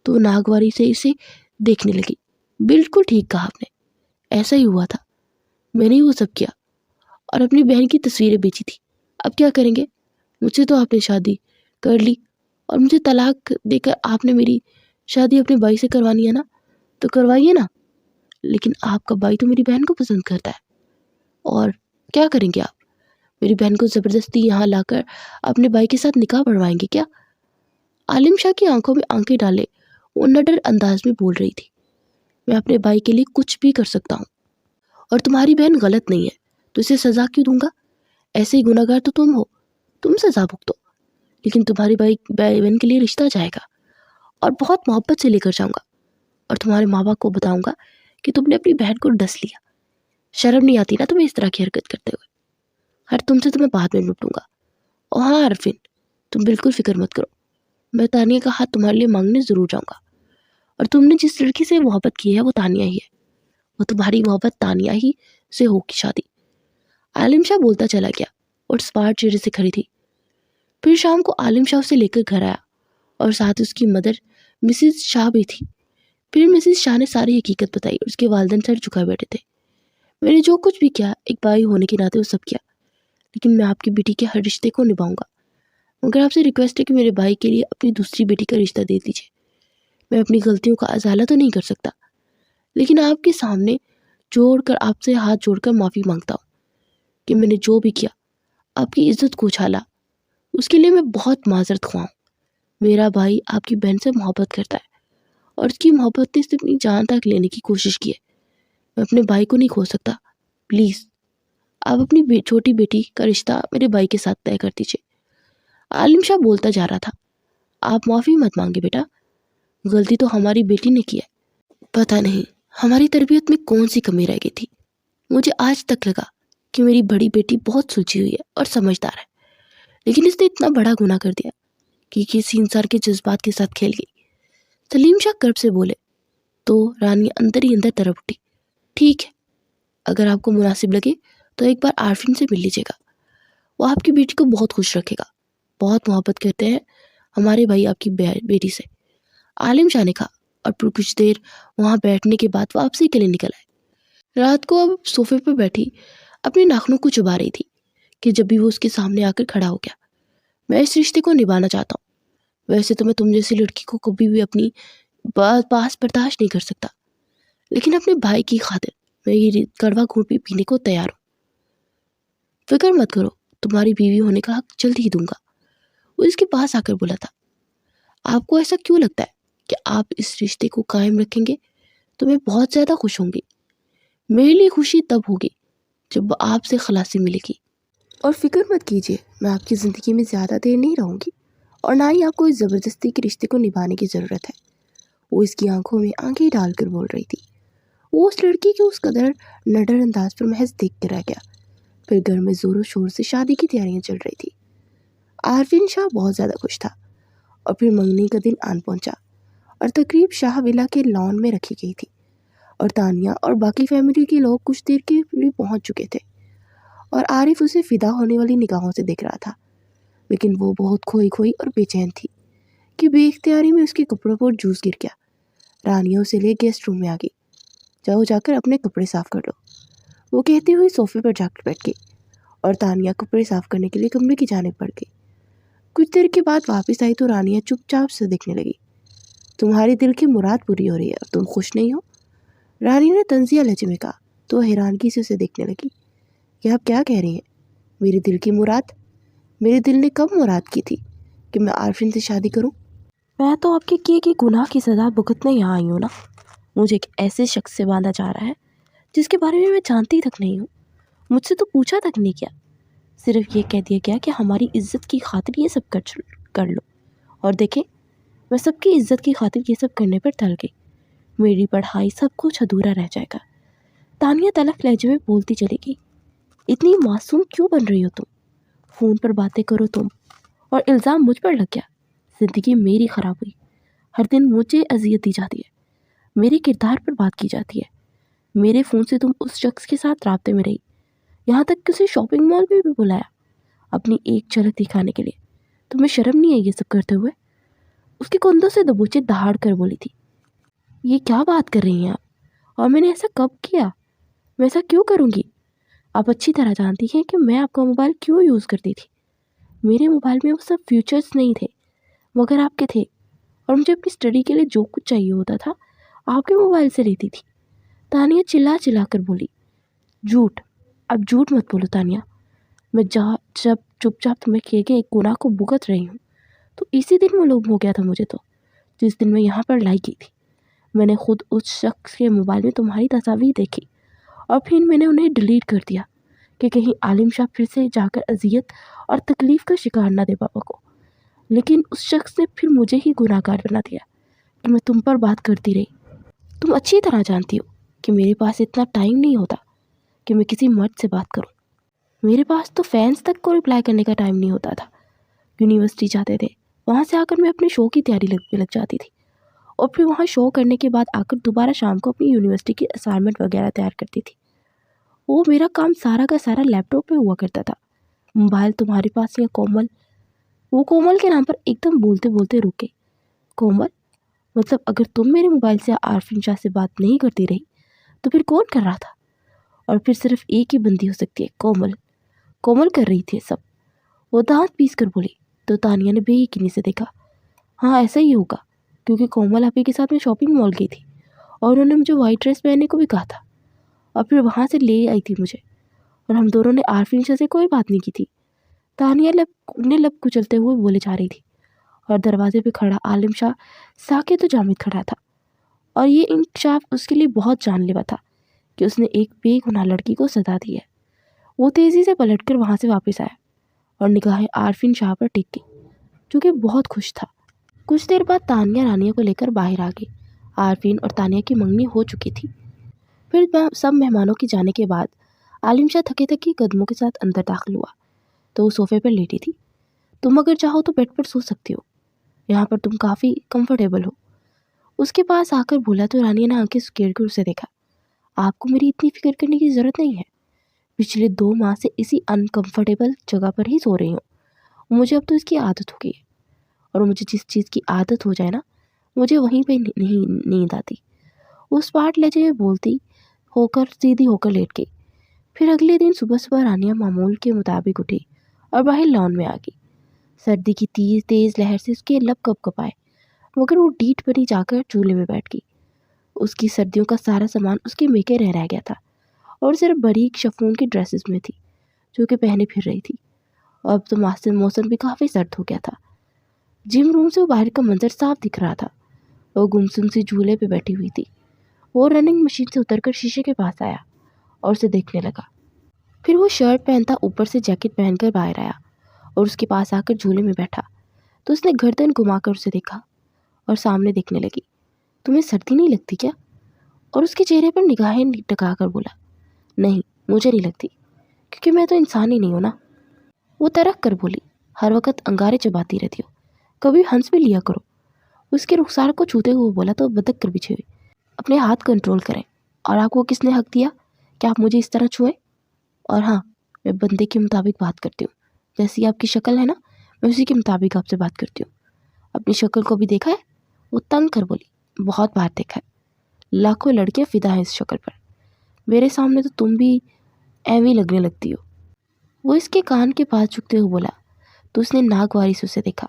तो नागवारी से इसे देखने लगी। बिल्कुल ठीक कहा आपने, ऐसा ही हुआ था। मैंने ही वो सब किया और अपनी बहन की तस्वीरें बेची थी। अब क्या करेंगे? मुझसे तो आपने शादी कर ली और मुझे तलाक देकर आपने मेरी शादी अपने भाई से करवानी है ना, तो करवाइए ना। लेकिन आपका भाई तो मेरी बहन को पसंद करता है, और क्या करेंगे आप? मेरी बहन को ज़बरदस्ती यहाँ लाकर अपने भाई के साथ निकाह पढ़वाएंगे क्या? आलिम शाह की आंखों में आंखें डाले वो निडर अंदाज में बोल रही थी। मैं अपने भाई के लिए कुछ भी कर सकता हूँ, और तुम्हारी बहन गलत नहीं है तो इसे सज़ा क्यों दूंगा? ऐसे ही गुनहगार तो तुम हो, तुम सज़ा भुगतो। लेकिन तुम्हारी भाई बहन के लिए रिश्ता जाएगा और बहुत मोहब्बत से लेकर जाऊंगा, और तुम्हारे माँ बाप को बताऊंगा कि तुमने अपनी बहन को डस लिया। शर्म नहीं आती ना तुम्हें इस तरह की हरकत करते हुए? हर तुमसे तो मैं बाद में निपटूंगा। और हाँ अरफिन, तुम बिल्कुल फिक्र मत करो, मैं तानिया का हाथ तुम्हारे लिए मांगने ज़रूर जाऊंगा। और तुमने जिस लड़की से मोहब्बत की है वो तानिया ही है, वो तुम्हारी मोहब्बत तानिया ही से होगी शादी। आलिम शाह बोलता चला गया और स्मार्ट चेहरे से खड़ी थी। फिर शाम को आलिम शाह उसे लेकर घर आया और साथ उसकी मदर मिसिज शाह भी थी। फिर मिसिज शाह ने सारी हकीकत बताई और उसके वालिदैन सर झुकाए बैठे थे। मैंने जो कुछ भी किया एक भाई होने के नाते वो सब किया, लेकिन मैं आपकी बेटी के हर रिश्ते को निभाऊंगा। मगर आपसे रिक्वेस्ट है कि मेरे भाई के लिए अपनी दूसरी बेटी का रिश्ता दे दीजिए। मैं अपनी गलतियों का अजाला तो नहीं कर सकता, लेकिन आपके सामने आपसे हाथ जोड़कर माफ़ी मांगता हूँ कि मैंने जो भी किया आपकी इज्जत को उछाला, उसके लिए मैं बहुत माजरत ख्वाह हूँ। मेरा भाई आपकी बहन से मोहब्बत करता है और उसकी मोहब्बत ने इसे अपनी जान तक लेने की कोशिश की है। मैं अपने भाई को नहीं खो सकता। प्लीज़ आप अपनी छोटी बेटी का रिश्ता मेरे भाई के साथ तय कर दीजिए। आलिम शाह बोलता जा रहा था। आप माफ़ी मत मांगे बेटा, गलती तो हमारी बेटी ने की है। पता नहीं हमारी तरबियत में कौन सी कमी रह गई थी। मुझे आज तक लगा कि मेरी बड़ी बेटी बहुत सुलझी हुई है और समझदार है, लेकिन इसने इतना बड़ा गुनाह कर दिया कि किसी इंसान के जज्बात के साथ खेल गई। सलीम शाह कर्ब से बोले। तो रानी अंदर ही अंदर तरफ उठी। ठीक है, अगर आपको मुनासिब लगे तो एक बार आरफिन से मिल लीजिएगा, वो आपकी बेटी को बहुत खुश रखेगा। बहुत मोहब्बत करते हैं हमारे भाई आपकी बेटी से, आलिम शाह ने कहा। और फिर कुछ देर वहाँ बैठने के बाद वापसी के लिए निकल आए। रात को अब सोफे पर बैठी अपने नाखूनों को चबा रही थी कि जब भी वो उसके सामने आकर खड़ा हो गया। मैं इस रिश्ते को निभाना चाहता हूँ। वैसे तो मैं तुम जैसी लड़की को कभी भी अपनी पास बर्दाश्त नहीं कर सकता, लेकिन अपने भाई की खातिर मैं ये कड़वा घूंट भी पीने को तैयार हूँ। फिक्र मत करो, तुम्हारी बीवी होने का हक जल्द ही दूंगा। वो इसके पास आकर बोला था। आपको ऐसा क्यों लगता है कि आप इस रिश्ते को कायम रखेंगे तो मैं बहुत ज़्यादा खुश होंगी। मेरे लिए खुशी तब होगी जब आपसे खलासी मिलेगी। और फिक्र मत कीजिए, मैं आपकी ज़िंदगी में ज़्यादा देर नहीं रहूँगी, और ना ही आपको इस ज़बरदस्ती के रिश्ते को निभाने की ज़रूरत है। वो इसकी आंखों में आंखें डालकर बोल रही थी। वो उस लड़की के उस कदर नडर अंदाज पर महज देख कर रह गया। फिर घर में ज़ोरों शोर से शादी की तैयारियां चल रही थी। आरफिन शाह बहुत ज़्यादा खुश था। और फिर मंगनी का दिन आन पहुंचा और तकरीब शाह विला के लॉन में रखी गई थी, और तानिया और बाकी फैमिली के लोग कुछ देर के लिए पहुंच चुके थे। और आरिफ उसे फिदा होने वाली निगाहों से देख रहा था, लेकिन वो बहुत खोई खोई और बेचैन थी कि बेख्तियारी में उसके कपड़ों पर जूस गिर गया। रानिया उसे ले गेस्ट रूम में आ गई। जाओ जाकर अपने कपड़े साफ कर लो, वो कहती हुई सोफे पर जाकर बैठ गई اور تانیہ کپڑے صاف کرنے کے لیے کمرے کی جانب بڑھ گئی۔ کچھ دیر کے بعد واپس آئی تو رانیہ چپ چاپ سے دیکھنے لگی۔ تمہاری دل کی مراد پوری ہو رہی ہے اور تم خوش نہیں ہو؟ رانی نے طنزیہ لہجے میں کہا تو حیرانگی سے اسے دیکھنے لگی۔ کہ آپ کیا کہہ رہی ہیں؟ میرے دل کی مراد؟ میرے دل نے کب مراد کی تھی کہ میں عارفین سے شادی کروں؟ میں تو آپ کے کیے کے گناہ کی سزا بھگتنے یہاں آئی ہوں نا۔ مجھے ایک ایسے شخص سے باندھا جا رہا ہے جس کے بارے میں جانتی تک نہیں ہوں، مجھ سے تو پوچھا تک نہیں کیا، صرف یہ کہہ دیا گیا کہ ہماری عزت کی خاطر یہ سب کر لو، اور دیکھیں میں سب کی عزت کی خاطر یہ سب کرنے پر ٹل گئی۔ میری پڑھائی سب کچھ ادھورا رہ جائے گا۔ تانیہ تلخ لہجے میں بولتی چلی گئی۔ اتنی معصوم کیوں بن رہی ہو تم؟ فون پر باتیں کرو تم اور الزام مجھ پر لگ گیا۔ زندگی میری خراب ہوئی، ہر دن مجھے اذیت دی جاتی ہے، میرے کردار پر بات کی جاتی ہے، میرے فون سے تم اس شخص کے ساتھ رابطے میں رہی، یہاں تک کہ اسے شاپنگ مال میں بھی بلایا اپنی ایک جھلک دکھانے کے لیے۔ تمہیں شرم نہیں ہے یہ سب کرتے ہوئے؟ اس کے کندھوں سے دبوچے دہاڑ کر بولی تھی۔ یہ کیا بات کر رہی ہیں آپ؟ اور میں نے ایسا کب کیا؟ میں ایسا کیوں کروں گی؟ آپ اچھی طرح جانتی ہیں کہ میں آپ کا موبائل کیوں یوز کرتی تھی۔ میرے موبائل میں وہ سب فیچرز نہیں تھے مگر آپ کے تھے، اور مجھے اپنی اسٹڈی کے لیے جو کچھ چاہیے ہوتا تھا آپ کے موبائل سے لیتی تھی۔ تانیہ چلا چلا کر بولی۔ جھوٹ، اب جھوٹ مت بولو تانیہ۔ میں جب چپ چاپ تمہیں کیے گئے ایک گناہ کو بھگت رہی ہوں تو اسی دن معلوم ہو گیا تھا مجھے، تو جس دن میں یہاں پر لائی گئی تھی میں نے خود اس شخص کے موبائل میں تمہاری تصاویر دیکھی اور پھر میں نے انہیں ڈیلیٹ کر دیا کہ کہیں عالم شاہ پھر سے جا کر اذیت اور تکلیف کا شکار نہ دے پاپا کو۔ لیکن اس شخص نے پھر مجھے ہی گناہ گار بنا دیا کہ میں تم پر بات کرتی رہی۔ تم اچھی طرح جانتی ہو کہ میرے پاس اتنا ٹائم نہیں ہوتا کہ میں کسی مرد سے بات کروں۔ میرے پاس تو فینس تک کو رپلائی کرنے کا ٹائم نہیں ہوتا تھا۔ یونیورسٹی جاتے تھے، وہاں سے آ کر میں اپنے شو کی تیاری لگ جاتی تھی، اور پھر وہاں شو کرنے کے بعد آ کر دوبارہ شام کو اپنی یونیورسٹی کی اسائنمنٹ وغیرہ تیار کرتی تھی۔ وہ میرا کام سارا کا سارا لیپ ٹاپ پہ ہوا کرتا تھا۔ موبائل تمہارے پاس یا کومل؟ وہ کومل کے نام پر ایک دم بولتے بولتے رک گئی۔ کومل؟ مطلب اگر تم میرے موبائل سے عارفین شاہ سے بات نہیں کرتی رہی تو پھر کون کر رہا تھا؟ اور پھر صرف ایک ہی بندی ہو سکتی ہے، کومل۔ کومل کر رہی تھی سب، وہ دانت پیس کر بولی۔ تو تانیہ نے بے یقینی سے دیکھا۔ ہاں ایسا ہی ہوگا، کیونکہ کومل آپی کے ساتھ میں شاپنگ مال گئی تھی اور انہوں نے مجھے وائٹ ڈریس پہننے کو بھی کہا تھا، اور پھر وہاں سے لے آئی تھی مجھے، اور ہم دونوں نے عارفین شاہ سے کوئی بات نہیں کی تھی۔ تانیہ لب کچلتے ہوئے بولے جا رہی تھی، اور دروازے پہ کھڑا عالم شاہ ساکت و جامد کھڑا تھا، اور یہ انکشاف اس کے لیے بہت جان لیوا تھا کہ اس نے ایک بے گناہ لڑکی کو سزا دی ہے۔ وہ تیزی سے پلٹ کر وہاں سے واپس آیا اور نگاہیں عارفین شاہ پر ٹک گئی، جو کہ بہت خوش تھا۔ کچھ دیر بعد تانیہ رانیہ کو لے کر باہر آ گئی۔ عارفین اور تانیہ کی منگنی ہو چکی تھی۔ پھر سب مہمانوں کے جانے کے بعد عالم شاہ تھکے تھکی قدموں کے ساتھ اندر داخل ہوا تو وہ صوفے پر لیٹی تھی۔ تم اگر چاہو تو بیڈ پر سو سکتی ہو، یہاں پر تم کافی کمفرٹیبل ہو، اس کے پاس آ کر بولا تو رانیہ نے آنکھیں سکیڑ کر اسے دیکھا۔ آپ کو میری اتنی فکر کرنے کی ضرورت نہیں ہے، پچھلے 2 ماہ سے اسی انکمفرٹیبل جگہ پر ہی سو رہی ہوں، مجھے اب تو اس کی عادت ہو گئی ہے، اور مجھے جس چیز کی عادت ہو جائے نا مجھے وہیں پہ نہیں نیند آتی۔ اس پاٹ لہجے میں بولتی ہو کر سیدھی ہو کر لیٹ گئی۔ پھر اگلے دن صبح رانیہ معمول کے مطابق اٹھی اور باہر لان میں آ گئی۔ سردی کی تیز لہر سے اس کے لب کپ کپائے، مگر وہ ڈیٹ بنی جا کر چولہے میں بیٹھ گئی۔ اس کی سردیوں کا سارا سامان اس کے میکے رہ گیا تھا، اور صرف باریک شفون کی ڈریسز میں تھی جو کہ پہنے پھر رہی تھی، اور اب تو موسم بھی کافی سرد ہو گیا تھا۔ جم روم سے وہ باہر کا منظر صاف دکھ رہا تھا۔ وہ گمسم سی جھولے پہ بیٹھی ہوئی تھی۔ وہ رننگ مشین سے اتر کر شیشے کے پاس آیا اور اسے دیکھنے لگا۔ پھر وہ شرٹ پہنتا اوپر سے جیکٹ پہن کر باہر آیا اور اس کے پاس آ کر جھولے میں بیٹھا تو اس نے گردن گھما کر اسے دیکھا اور سامنے دیکھنے لگی۔ تمہیں سردی نہیں لگتی کیا؟ اور اس کے چہرے پر نگاہیں ٹکا کر بولا، نہیں مجھے نہیں لگتی، کیونکہ میں تو انسان ہی نہیں ہوں نا۔ وہ ترک کر بولی، ہر وقت انگارے چباتی رہتی ہو، کبھی ہنس بھی لیا کرو۔ اس کے رخسار کو چھوتے ہوئے بولا تو بدک کر پیچھے ہوئی۔ اپنے ہاتھ کنٹرول کریں، اور آپ کو کس نے حق دیا کہ آپ مجھے اس طرح چھوئیں؟ اور ہاں، میں بندے کے مطابق بات کرتی ہوں، جیسی آپ کی شکل ہے نا میں اسی کے مطابق آپ سے بات کرتی ہوں۔ اپنی شکل کو بھی دیکھا ہے؟ وہ تنگ کر بولی، بہت بار دیکھا ہے، لاکھوں لڑکیاں فدا ہیں اس شکل پر، میرے سامنے تو تم بھی ایویں لگنے لگتی ہو۔ वो इसके कान के पास झुकते हुए बोला तो उसने नागवारी से उसे देखा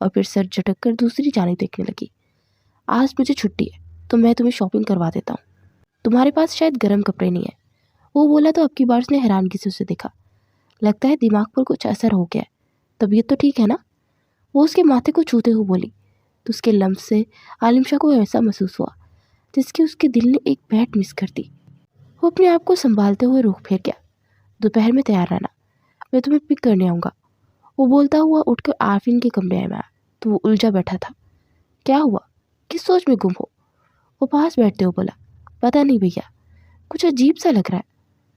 और फिर सर झटक कर दूसरी जानिब देखने लगी। आज मुझे छुट्टी है तो मैं तुम्हें शॉपिंग करवा देता हूँ, तुम्हारे पास शायद गर्म कपड़े नहीं है। वो बोला तो अब की बार उसने हैरानगी से उसे देखा। लगता है दिमाग पर कुछ असर हो गया है, तबीयत तो ठीक है ना? वो उसके माथे को छूते हुए बोली तो उसके लम्स से आलिम शाह को ऐसा महसूस हुआ जिसकी उसके दिल ने एक बैट मिस कर दी। वो अपने आप को संभालते हुए रुख फेर गया। दोपहर में तैयार रहना, मैं तुम्हें पिक करने आऊँगा। वो बोलता हुआ उठकर आरफीन के कमरे में आया तो वो उलझा बैठा था। क्या हुआ, किस सोच में गुम हो? वो पास बैठते हुए बोला पता नहीं भैया, कुछ अजीब सा लग रहा है।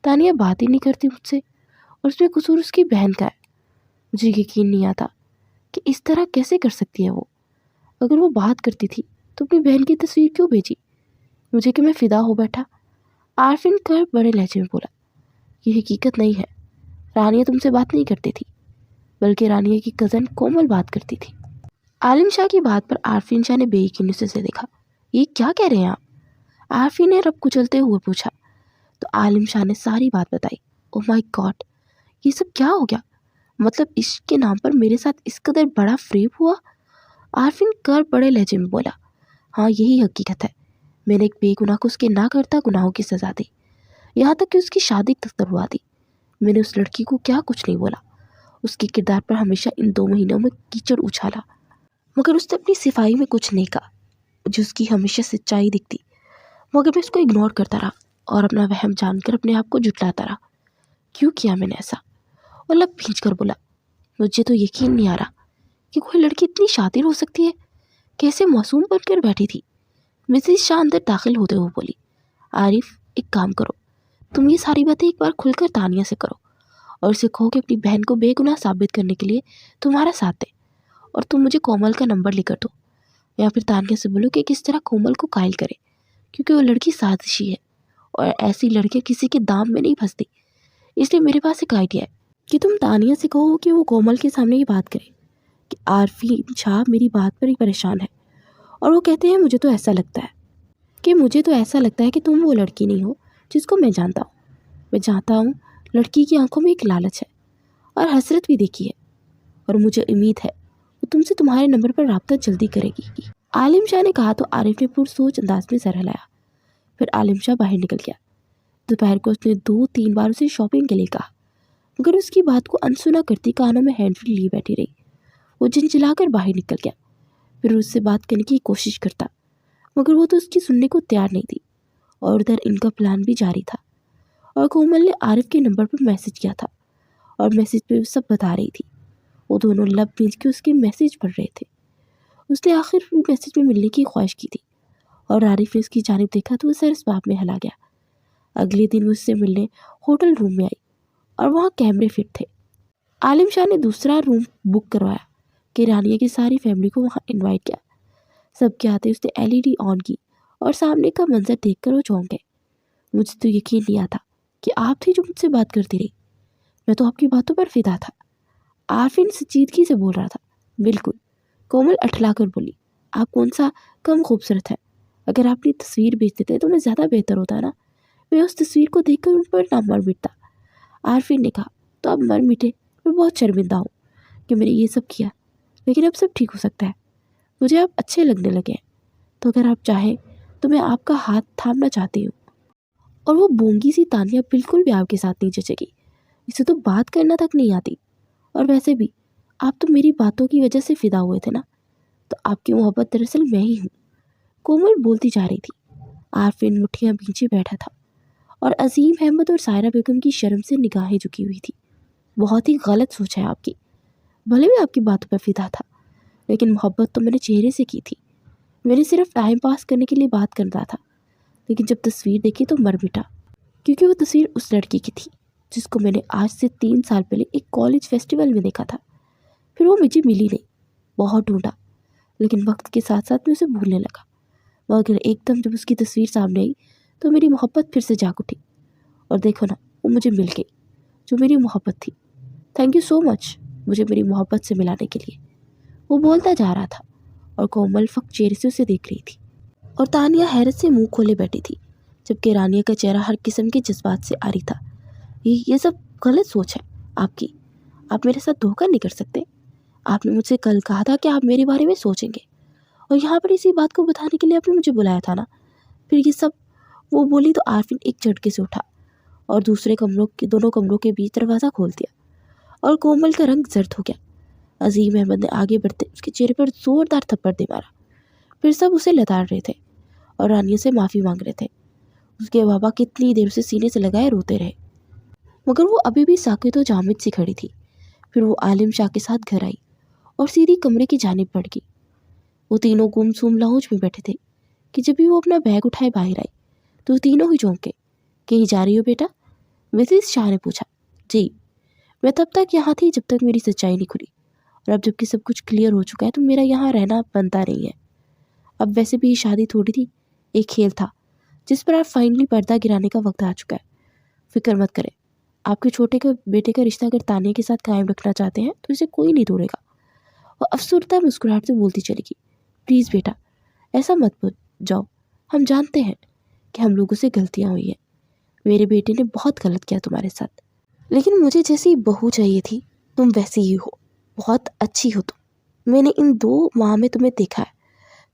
तानिया बात ही नहीं करती मुझसे और उसमें कसूर उसकी बहन का है। मुझे यकीन नहीं आता कि इस तरह कैसे कर सकती है वो। अगर वो बात करती थी तो अपनी बहन की तस्वीर क्यों भेजी? मुझे कि मैं फिदा हो बैठा। आरफिन कर बड़े लहजे में बोला ये हकीकत नहीं है, रानिया तुमसे बात नहीं करती थी, बल्कि रानिया की कज़न कोमल बात करती थी। आलिम शाह की बात पर आरफिन शाह ने बेयकीनी से देखा। ये क्या कह रहे हैं आप? आरफिन ने रब कुचलते हुए पूछा तो आलिम शाह ने सारी बात बताई। ओह माय गॉड, ये सब क्या हो गया? मतलब इश्क के नाम पर मेरे साथ इस कदर बड़ा फ्रेब हुआ? आरफिन कर बड़े लहजे में बोला हाँ यही हकीकत है। मैंने एक बेगुनाह को उसके ना करता गुनाहों की सज़ा दी, यहाँ तक कि उसकी शादी तक करवा दी। मैंने उस लड़की को क्या कुछ नहीं बोला, उसके किरदार पर हमेशा इन 2 महीनों में कीचड़ उछाला, मगर उसने अपनी सिफाई में कुछ नहीं कहा। मुझे उसकी हमेशा सच्चाई दिखती, मगर मैं उसको इग्नोर करता रहा और अपना वहम जानकर अपने आप को जुटलाता रहा। क्यों किया मैंने ऐसा? और लब भींच कर बोला मुझे तो यकीन नहीं आ रहा कि कोई लड़की इतनी शातिर हो सकती है। कैसे मासूम बनकर बैठी थी। मिसेस शाह अंदर दाखिल होते हुए बोली आरिफ एक काम करो, तुम ये सारी बातें एक बार खुलकर तानिया से करो और उसे कहो कि अपनी बहन को बेगुनाह साबित करने के लिए तुम्हारा साथ दे, और तुम मुझे कोमल का नंबर लेकर दो, या फिर तानिया से बोलो कि किस तरह कोमल को कायल करे, क्योंकि वो लड़की साजिशी है और ऐसी लड़कियाँ किसी के दाम में नहीं फंसती। इसलिए मेरे पास एक आइडिया है कि तुम तानिया से कहो कि वो कोमल के सामने ये बात करे कि आरफीन शाह मेरी बात पर ही परेशान है और वो कहते हैं मुझे तो ऐसा लगता है कि तुम वो लड़की नहीं हो जिसको मैं जानता हूँ। मैं जानता हूँ लड़की की आंखों में एक लालच है और हसरत भी देखी है, और मुझे उम्मीद है वो तुमसे तुम्हारे नंबर पर रब्ता जल्दी करेगी। आलिम शाह ने कहा तो आरिफ ने पुरसोच अंदाज में सर हिलाया। फिर आलिम शाह बाहर निकल गया। दोपहर को उसने 2-3 बार उसे शॉपिंग के लिए कहा, मगर उसकी बात को अनसुना करती कानों में हैंडफ्री लिए बैठी रही। वो झिंझिलाकर बाहर निकल गया। फिर उससे बात करने की कोशिश करता, मगर वो तो उसकी सुनने को तैयार नहीं थी, और उधर इनका प्लान भी जारी था। और कोमल ने आरिफ के नंबर पर मैसेज किया था और मैसेज पे वो सब बता रही थी। वो दोनों लब भींच के उसके मैसेज पढ़ रहे थे। उसने आखिर मैसेज में मिलने की ख्वाहिश की थी और आरिफ ने उसकी जानिब देखा तो वो सर इस बात में हिला गया। अगले दिन वो उससे मिलने होटल रूम में आई और वहाँ कैमरे फिट थे। आलिम शाह ने दूसरा रूम बुक करवाया कि रानिया की सारी फैमिली को वहाँ इन्वाइट किया। सबके आते उसने एलईडी ऑन की और सामने का मंजर देखकर वो चौंक गए। मुझे तो यकीन नहीं आता कि आप थी जो मुझसे बात करती रही। मैं तो आपकी बातों पर फिदा था। आरफिन संजीदगी से बोल रहा था। बिल्कुल, कोमल अठलाकर बोली। आप कौन सा कम खूबसूरत है? अगर आप अपनी तस्वीर भेज देते तो मैं ज़्यादा बेहतर होता ना। मैं उस तस्वीर को देखकर उन पर ना मर मिटता। आरफिन ने कहा तो अब मर मिटे। मैं बहुत शर्मिंदा हूँ कि मैंने ये सब किया, लेकिन अब सब ठीक हो सकता है। मुझे आप अच्छे लगने लगे हैं, तो अगर आप चाहें तो मैं आपका हाथ थामना चाहती हूँ। और वो बोंगी सी तानिया बिल्कुल भी आपके साथ नहीं जचेगी। इसे तो बात करना तक नहीं आती, और वैसे भी आप तो मेरी बातों की वजह से फिदा हुए थे ना, तो आपकी मोहब्बत दरअसल मैं ही हूँ। कोमल बोलती जा रही थी। आरफिन मुठ्ठियाँ भींचे बैठा था और अजीम अहमद और सायरा बेगम की शर्म से निगाहें झुकी हुई थी। बहुत ही गलत सोच है आपकी। भले भी आपकी बातों पर फिदा था, लेकिन मोहब्बत तो मैंने चेहरे से की थी। मैंने सिर्फ टाइम पास करने के लिए बात करता था, लेकिन जब तस्वीर देखी तो मर मिटा, क्योंकि वो तस्वीर उस लड़की की थी जिसको मैंने आज से 3 साल पहले एक कॉलेज फेस्टिवल में देखा था। फिर वो मुझे मिली नहीं। बहुत ढूंढा, लेकिन वक्त के साथ साथ मैं उसे भूलने लगा। मगर एकदम जब उसकी तस्वीर सामने आई तो मेरी मोहब्बत फिर से जाग उठी, और देखो ना, वो मुझे मिल गई जो मेरी मोहब्बत थी। थैंक यू सो मच मुझे मेरी मोहब्बत से मिलाने के लिए। वो बोलता जा रहा था और कोमल फक चेहरे से उसे देख रही थी, और तानिया हैरत से मुंह खोले बैठी थी, जबकि रानिया का चेहरा हर किस्म के जज्बात से आ रही था। ये सब गलत सोच है। آپ میرے ساتھ دھوکہ نہیں کر سکتے. آپ نے مجھ سے کل کہا تھا کہ آپ میرے بارے میں سوچیں گے، اور یہاں پر اسی بات کو بتانے کے لیے آپ نے مجھے بلایا تھا نا. پھر یہ سب وہ بولی تو عارفین ایک جھٹکے سے اٹھا اور دونوں کمروں کے بیچ دروازہ کھول دیا، اور کومل کا رنگ زرد ہو گیا. عظیم احمد نے آگے بڑھتے اس کے چہرے پر زوردار تھپڑ دے مارا. پھر سب اسے لتاڑ رہے تھے اور رانیہ سے معافی مانگ رہے تھے. اس کے بابا کتنی دیر اسے سینے سے لگائے روتے رہے، مگر وہ ابھی بھی ساکت و جامد سی کھڑی تھی. پھر وہ عالم شاہ کے ساتھ گھر آئی اور سیدھی کمرے کی جانب بڑھ گئی. وہ تینوں گم سم لاؤنج میں بیٹھے تھے کہ جب بھی وہ اپنا بیگ اٹھائے باہر آئی تو تینوں ہی چونکے. کہیں جا رہی ہو بیٹا؟ مسز شاہ نے پوچھا. جی، میں تب تک یہاں تھی جب تک میری سچائی نہیں کھلی، اور اب جب کہ سب کچھ کلیئر ہو چکا ہے تو میرا یہاں رہنا بنتا نہیں ہے. اب ویسے بھی یہ شادی تھوڑی تھی، ایک کھیل تھا جس پر آپ فائنلی پردہ گرانے کا وقت آ چکا ہے. فکر مت کریں، آپ کے چھوٹے کے بیٹے کا رشتہ اگر تانیہ کے ساتھ قائم رکھنا چاہتے ہیں تو اسے کوئی نہیں توڑے گا. وہ افسردہ مسکراہٹ سے بولتی چلی گئی. پلیز بیٹا، ایسا مت بول جاؤ. ہم جانتے ہیں کہ ہم لوگوں سے غلطیاں ہوئی ہیں. میرے بیٹے نے بہت غلط کیا تمہارے ساتھ، لیکن مجھے جیسی بہو چاہیے تھی تم ویسی ہی ہو. بہت اچھی ہو تم. میں نے ان 2 ماہ میں تمہیں دیکھا ہے،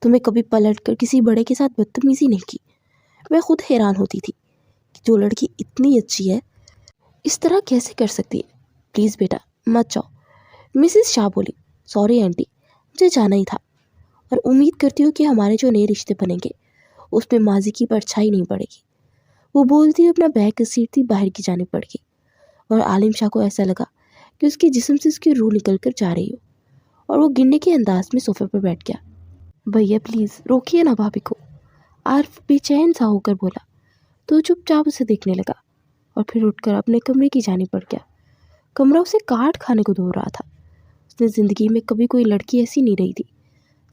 تمہیں کبھی پلٹ کر کسی بڑے کے ساتھ بدتمیزی نہیں کی. میں خود حیران ہوتی تھی کہ جو لڑکی اتنی اچھی ہے اس طرح کیسے کر سکتی ہے. پلیز بیٹا مت جاؤ. مسز شاہ بولی. سوری آنٹی، مجھے جانا ہی تھا، اور امید کرتی ہوں کہ ہمارے جو نئے رشتے بنیں گے اس میں ماضی کی پرچھائی نہیں پڑے گی. وہ بولتی اپنا بیگ گھسیٹتی باہر کی جانب بڑھ گئی، اور عالم شاہ کو ایسا لگا کہ اس کے جسم سے اس کی روح نکل کر جا رہی ہو، اور وہ گرنے کے انداز میں صوفے پر بیٹھ گیا. بھیا پلیز روکیے نا بھابھی کو، عارف بے چین سا ہو کر بولا. تو چپ چاپ اسے دیکھنے لگا اور پھر اٹھ کر اپنے کمرے کی جانب بڑھ گیا. کمرہ اسے کاٹ کھانے کو دو رہا تھا. اس نے زندگی میں کبھی کوئی لڑکی ایسی نہیں رہی تھی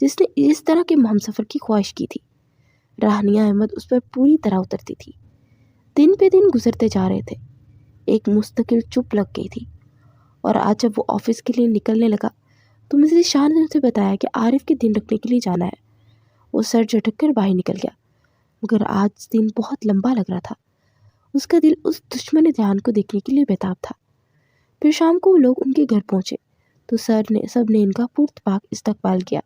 جس نے اس طرح کے ہم سفر کی خواہش کی تھی. رانیہ احمد اس پر پوری طرح اترتی تھی. دن پہ دن گزرتے جا رہے تھے. ایک مستقل چپ لگ گئی تھی، اور آج جب وہ آفس کے لیے نکلنے لگا تو مسز شاہ نے اسے بتایا کہ عارف کے دن رکھنے کے لیے جانا ہے. وہ سر جھٹک کر باہر نکل گیا، مگر آج دن بہت لمبا لگ رہا تھا. اس کا دل اس دشمن دھیان کو دیکھنے کے لیے بیتاب تھا. پھر شام کو وہ لوگ ان کے گھر پہنچے تو سب نے ان کا پرتپاک استقبال کیا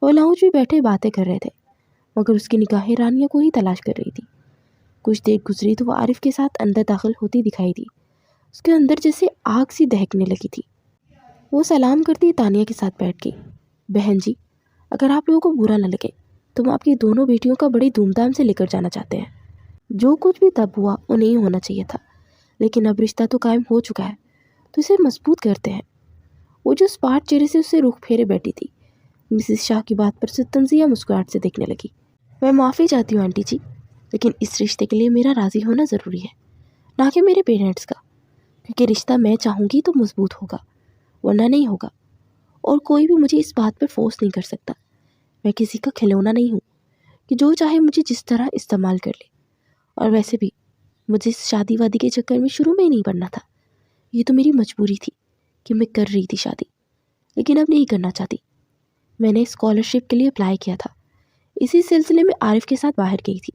اور لاؤنج میں بیٹھے باتیں کر رہے تھے، مگر اس کی نگاہیں رانیہ کو ہی تلاش کر رہی تھی. کچھ دیر گزری تو وہ عارف کے ساتھ اندر داخل ہوتی دکھائی دی. اس کے اندر جیسے آگ سی دہکنے لگی تھی. وہ سلام کرتی تانیہ کے ساتھ بیٹھ گئی. بہن جی، اگر آپ لوگوں کو برا نہ لگے تو ہم آپ کی دونوں بیٹیوں کا بڑی دھوم دھام سے لے کر جانا چاہتے ہیں. جو کچھ بھی تب ہوا وہ نہیں ہونا چاہیے تھا، لیکن اب رشتہ تو قائم ہو چکا ہے تو اسے مضبوط کرتے ہیں. وہ جو اسپاٹ چہرے سے اسے رخ پھیرے بیٹھی تھی مسز شاہ کی بات پر سے تنزیہ مسکراہٹ سے دیکھنے لگی. میں معافی چاہتی ہوں آنٹی جی، لیکن اس رشتے کے لیے میرا راضی ہونا ضروری ہے، نہ کہ میرے پیرنٹس کا، کیونکہ رشتہ میں چاہوں گی تو مضبوط ہوگا، ورنہ نہیں ہوگا. اور کوئی بھی مجھے اس بات پر فورس نہیں کر سکتا. میں کسی کا کھلونا نہیں ہوں کہ جو چاہے مجھے جس طرح استعمال کر لے. اور ویسے بھی مجھے اس شادی وادی کے چکر میں شروع میں ہی نہیں پڑنا تھا. یہ تو میری مجبوری تھی کہ میں کر رہی تھی شادی، لیکن اب نہیں کرنا چاہتی. میں نے اسکالرشپ کے لیے اپلائی کیا تھا، اسی سلسلے میں عارف کے ساتھ باہر گئی تھی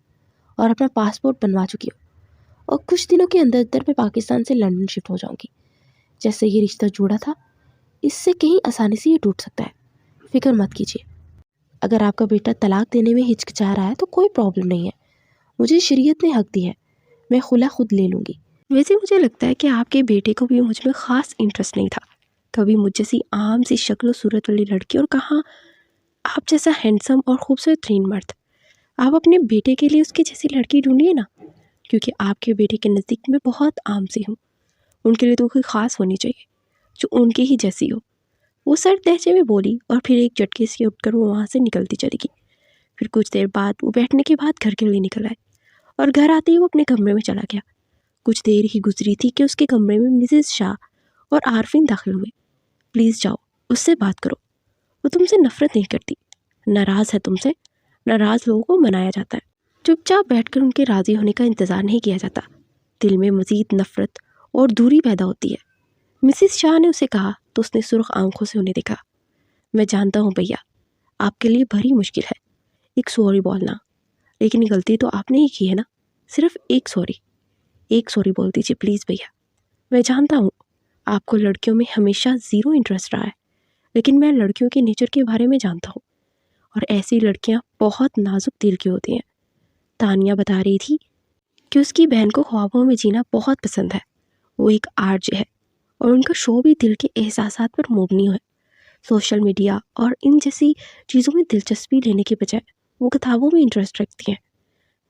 اور اپنا پاسپورٹ بنوا چکی ہوں، اور کچھ دنوں کے اندر میں پاکستان سے لندن شفٹ ہو جاؤں گی. جیسے یہ رشتہ جوڑا تھا اس سے کہیں آسانی سے یہ ٹوٹ سکتا ہے. فکر مت کیجیے. اگر آپ کا بیٹا طلاق دینے میں ہچکچا رہا ہے تو کوئی پرابلم نہیں ہے. مجھے شریعت نے حق دی ہے، میں خلا خود لے لوں گی. ویسے مجھے لگتا ہے کہ آپ کے بیٹے کو بھی مجھ میں خاص انٹرسٹ نہیں تھا. کبھی مجھ جیسی عام سی شکل و صورت والی لڑکی، اور کہاں آپ جیسا ہینڈسم اور خوبصورت ترین مرد. آپ اپنے بیٹے کے لیے اس کی جیسی لڑکی ڈھونڈیے نا، کیونکہ آپ کے بیٹے کے نزدیک میں بہت عام سی ہوں. ان کے لیے تو کوئی خاص ہونی چاہیے جو ان کی ہی جیسی ہو. وہ سر لہجے میں بولی، اور پھر ایک جھٹکے سے اٹھ کر وہ وہاں سے نکلتی چلی گئی. پھر کچھ دیر بعد وہ بیٹھنے کے بعد گھر کے لیے نکل آئے، اور گھر آتے ہی وہ اپنے کمرے میں چلا گیا. کچھ دیر ہی گزری تھی کہ اس کے کمرے میں مسز شاہ اور عارفین داخل ہوئے. پلیز جاؤ، اس سے بات کرو، وہ تم سے نفرت نہیں کرتی، ناراض ہے تم سے. ناراض لوگوں کو منایا جاتا ہے، چپ چاپ بیٹھ کر ان کے راضی ہونے کا انتظار نہیں کیا جاتا. دل میں مزید نفرت اور دوری پیدا ہوتی ہے. مسز شاہ نے اسے کہا تو اس نے سرخ آنکھوں سے انہیں دیکھا. میں جانتا ہوں بھیا، آپ کے لیے بڑی مشکل ہے ایک سوری بولنا، لیکن غلطی تو آپ نے ہی کی ہے نا. صرف ایک سوری بول دیجیے پلیز بھیا. میں جانتا ہوں آپ کو لڑکیوں میں ہمیشہ زیرو انٹرسٹ رہا ہے، لیکن میں لڑکیوں کے نیچر کے بارے میں جانتا ہوں، اور ایسی لڑکیاں بہت نازک دل کی ہوتی ہیں۔ تانیہ بتا رہی تھی کہ اس کی بہن کو خوابوں میں جینا بہت پسند ہے۔ وہ ایک آرج ہے اور ان کا شو بھی دل کے احساسات پر مبنی ہے۔ سوشل میڈیا اور ان جیسی چیزوں میں دلچسپی لینے کے بجائے وہ کتابوں میں انٹرسٹ رکھتی ہیں۔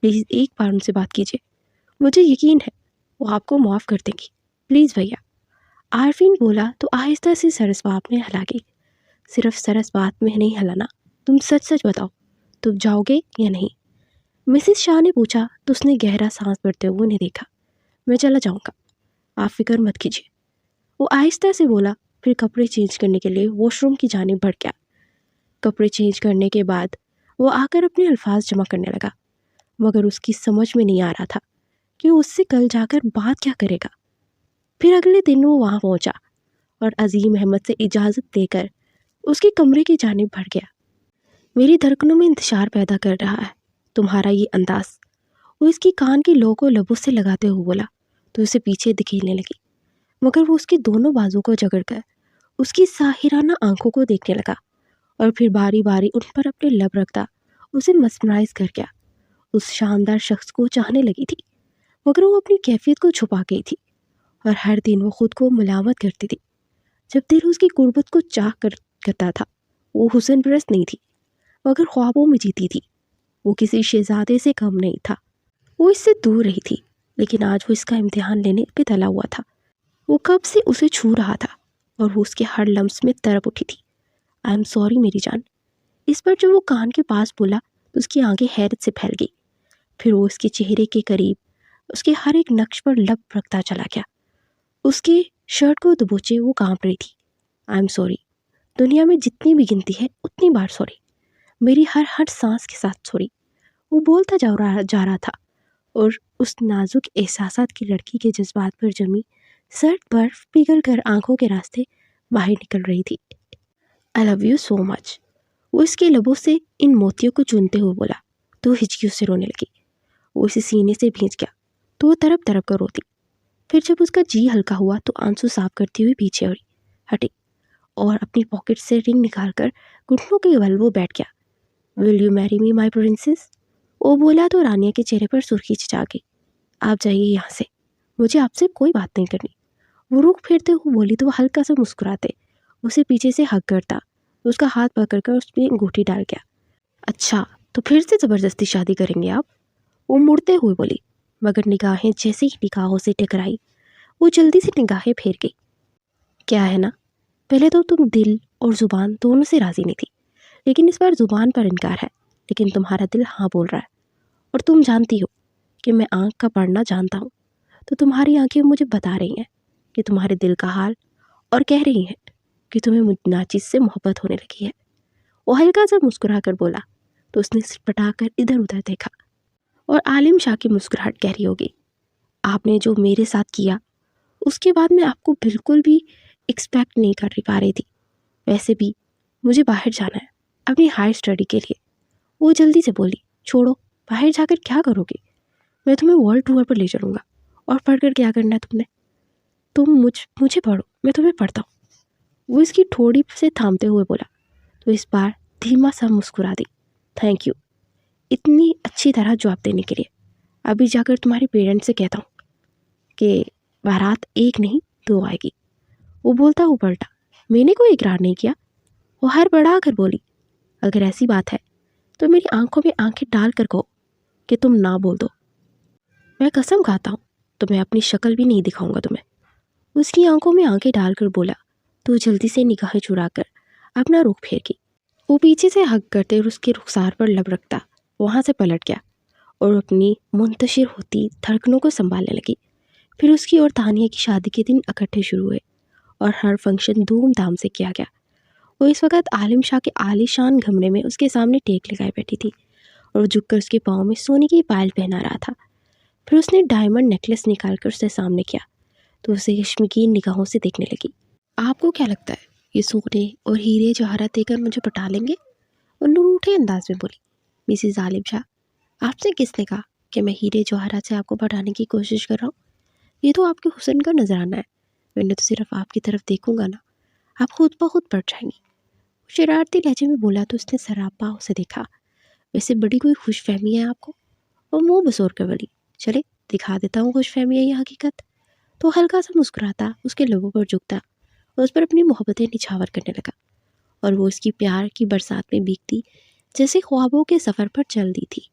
پلیز ایک بار ان سے بات کیجیے، مجھے یقین ہے وہ آپ کو معاف کر دیں گی، پلیز بھیا۔ عارفین بولا تو آہستہ سے سرسبات میں ہلا گئی۔ صرف سرسبات میں نہیں ہلانا، تم سچ سچ بتاؤ، تم جاؤ گے یا نہیں؟ مسز شاہ نے پوچھا تو اس نے گہرا سانس بھرتے ہوئے انہیں دیکھا۔ میں چلا جاؤں گا، آپ فکر مت کیجیے، وہ آہستہ سے بولا، پھر کپڑے چینج کرنے کے لیے واش روم کی جانب بڑھ گیا۔ کپڑے چینج کرنے کے بعد وہ آ کر اپنے الفاظ جمع کرنے لگا، مگر اس کی سمجھ میں نہیں آ رہا تھا کہ اس سے کل جا کر بات کیا کرے گا۔ پھر اگلے دن وہ وہاں پہنچا اور عظیم احمد سے اجازت لے کر اس کے کمرے کی جانب بڑھ گیا۔ میری دھڑکنوں میں انتشار پیدا کر رہا ہے تمہارا یہ انداز، وہ اس کی کان کی لو کو لبوں سے لگاتے ہوئے بولا تو اسے پیچھے دکھیلنے لگی، مگر وہ اس کے دونوں بازو کو جگڑ کر اس کی ساحرانہ آنکھوں کو دیکھنے لگا اور پھر باری باری ان پر اپنے لب رکھتا اسے مسمرائز کر گیا۔ اس شاندار شخص کو چاہنے لگی تھی، مگر وہ اپنی کیفیت کو چھپا گئی تھی اور ہر دن وہ خود کو ملامت کرتی تھی۔ جب دل اس کی قربت کو چاہ کرتا تھا، وہ حسن پرست نہیں تھی مگر خوابوں میں جیتی تھی۔ وہ کسی شہزادے سے کم نہیں تھا، وہ اس سے دور رہی تھی، لیکن آج وہ اس کا امتحان لینے پہ تلا ہوا تھا۔ وہ کب سے اسے چھو رہا تھا اور وہ اس کے ہر لمس میں تڑپ اٹھی تھی۔ آئی ایم سوری میری جان۔ اس پر جب وہ کان کے پاس بولا تو اس کی آنکھیں حیرت سے پھیل گئی، پھر وہ اس کے چہرے کے قریب اس کے ہر ایک نقش پر لب رکھتا چلا گیا۔ اس کے شرٹ کو دبوچے وہ کانپ رہی تھی۔ آئی ایم سوری، دنیا میں جتنی بھی گنتی ہے اتنی بار سوری، میری ہر سانس کے ساتھ سوری، وہ بولتا جا رہا تھا، اور اس نازک احساسات کی لڑکی کے جذبات پر جمی سرد برف پگھل کر آنکھوں کے راستے باہر نکل رہی تھی۔ آئی لو یو سو مچ، وہ اس کے لبوں سے ان موتیوں کو چونتے ہوئے بولا تو ہچکیوں سے رونے لگی۔ وہ اسے سینے سے بھینچ گیا تو وہ تڑپ تڑپ کر روتی۔ پھر جب اس کا جی ہلکا ہوا تو آنسو صاف کرتی ہوئی پیچھے ہٹی اور اپنی پاکٹ سے رنگ نکال کر گھٹنوں کے بل وہ بیٹھ گیا۔ ول یو میری می مائی پرنسس، وہ بولا تو رانیہ کے چہرے پر سرخی چھا گئی۔ آپ جائیے یہاں سے، مجھے آپ سے کوئی بات نہیں کرنی، وہ رخ پھیرتے ہوئے بولی تو وہ ہلکا سا مسکراتے اسے پیچھے سے ہگ کرتا، اس کا ہاتھ پکڑ کر اس میں انگوٹھی ڈال گیا۔ اچھا تو پھر سے زبردستی شادی کریں گے آپ، وہ مڑتے ہوئے بولی، مگر نگاہیں جیسے ہی نگاہوں سے ٹکرائی وہ جلدی سے نگاہیں پھیر گئی۔ کیا ہے نا، پہلے تو تم دل اور زبان دونوں سے راضی نہیں تھی، لیکن اس بار زبان پر انکار ہے، لیکن تمہارا دل ہاں بول رہا ہے، اور تم جانتی ہو کہ میں آنکھ کا پڑھنا جانتا ہوں، تو تمہاری آنکھیں مجھے بتا رہی ہیں کہ تمہارے دل کا حال، اور کہہ رہی ہیں کہ تمہیں مجھ ناچیز سے محبت ہونے لگی ہے۔ وہ ہلکا سا مسکرا کر بولا تو اس نے سٹپٹا کر ادھر ادھر دیکھا، اور عالم شاہ کی مسکراہٹ گہری ہو گئی۔ آپ نے جو میرے ساتھ کیا اس کے بعد میں آپ کو بالکل بھی ایکسپیکٹ نہیں کر پا رہی تھی۔ ویسے بھی مجھے باہر جانا ہے اپنی ہائر اسٹڈی کے لیے، وہ جلدی سے بولی۔ چھوڑو، باہر جا کر کیا کرو گے؟ میں تمہیں ورلڈ ٹور پر لے چلوں گا، اور پڑھ کر کیا کرنا ہے تم نے؟ تم مجھے پڑھو، میں تمہیں پڑھتا ہوں، وہ اس کی ٹھوڑی سے تھامتے ہوئے بولا تو اس بار دھیما سا مسکرا دی۔ تھینک یو اتنی اچھی طرح جواب دینے کے لیے، ابھی جا کر تمہارے پیرنٹس سے کہتا ہوں کہ بارات ایک نہیں دو آئے گی، وہ بولتا ہوا پلٹا۔ میں نے کوئی اقرار نہیں کیا، وہ ہر بڑھا کر بولی۔ اگر ایسی بات ہے تو میری آنکھوں میں آنکھیں ڈال کر کہو کہ تم نہ بول دو، میں قسم کھاتا ہوں تو میں اپنی شکل بھی نہیں دکھاؤں گا تمہیں، اس کی آنکھوں میں آنکھیں ڈال کر بولا تو جلدی سے نگاہیں چرا کر اپنا رخ پھیر گئی۔ وہ پیچھے سے ہگ کرتے اور اس کے رخسار پر لب رکھتا وہاں سے پلٹ گیا اور اپنی منتشر ہوتی دھڑکنوں کو سنبھالنے لگی۔ پھر اس کی اور تانیہ کی شادی کے دن اکٹھے شروع ہوئے اور ہر فنکشن دھوم دھام سے کیا گیا۔ وہ اس وقت عالم شاہ کے عالی شان کمرے میں اس کے سامنے ٹیک لگائے بیٹھی تھی اور جھک کر اس کے پاؤں میں سونے کی پائل پہنا رہا تھا۔ پھر اس نے ڈائمنڈ نیکلس نکال کر اسے سامنے کیا تو اسے کشمکین نگاہوں سے دیکھنے لگی۔ آپ کو کیا لگتا ہے یہ سونے اور ہیرے جواہرات دے کر مجھے پٹا لیں گے؟ ان روٹھے انداز میں بولی۔ مسز عالم شاہ، آپ سے کس نے کہا کہ میں ہیرے جواہرات سے آپ کو پٹانے کی کوشش کر رہا ہوں؟ یہ تو آپ کے حسن کا نذرانہ ہے، मैंने तो सिर्फ आपकी तरफ देखूंगा ना, आप खुद ब खुद पड़ जाएंगी। शरारती लहजे में बोला तो उसने सरापा उसे देखा। वैसे बड़ी कोई खुश फहमी है आपको? और मुंह बसोर कर बोली, चले दिखा देता हूँ खुश फहमी है ये हकीकत। तो हल्का सा मुस्कुराता उसके लबों पर झुकता और उस पर अपनी मोहब्बतें निछावर करने लगा, और वो उसकी प्यार की बरसात में भीगती जैसे ख्वाबों के सफ़र पर चल दी थी।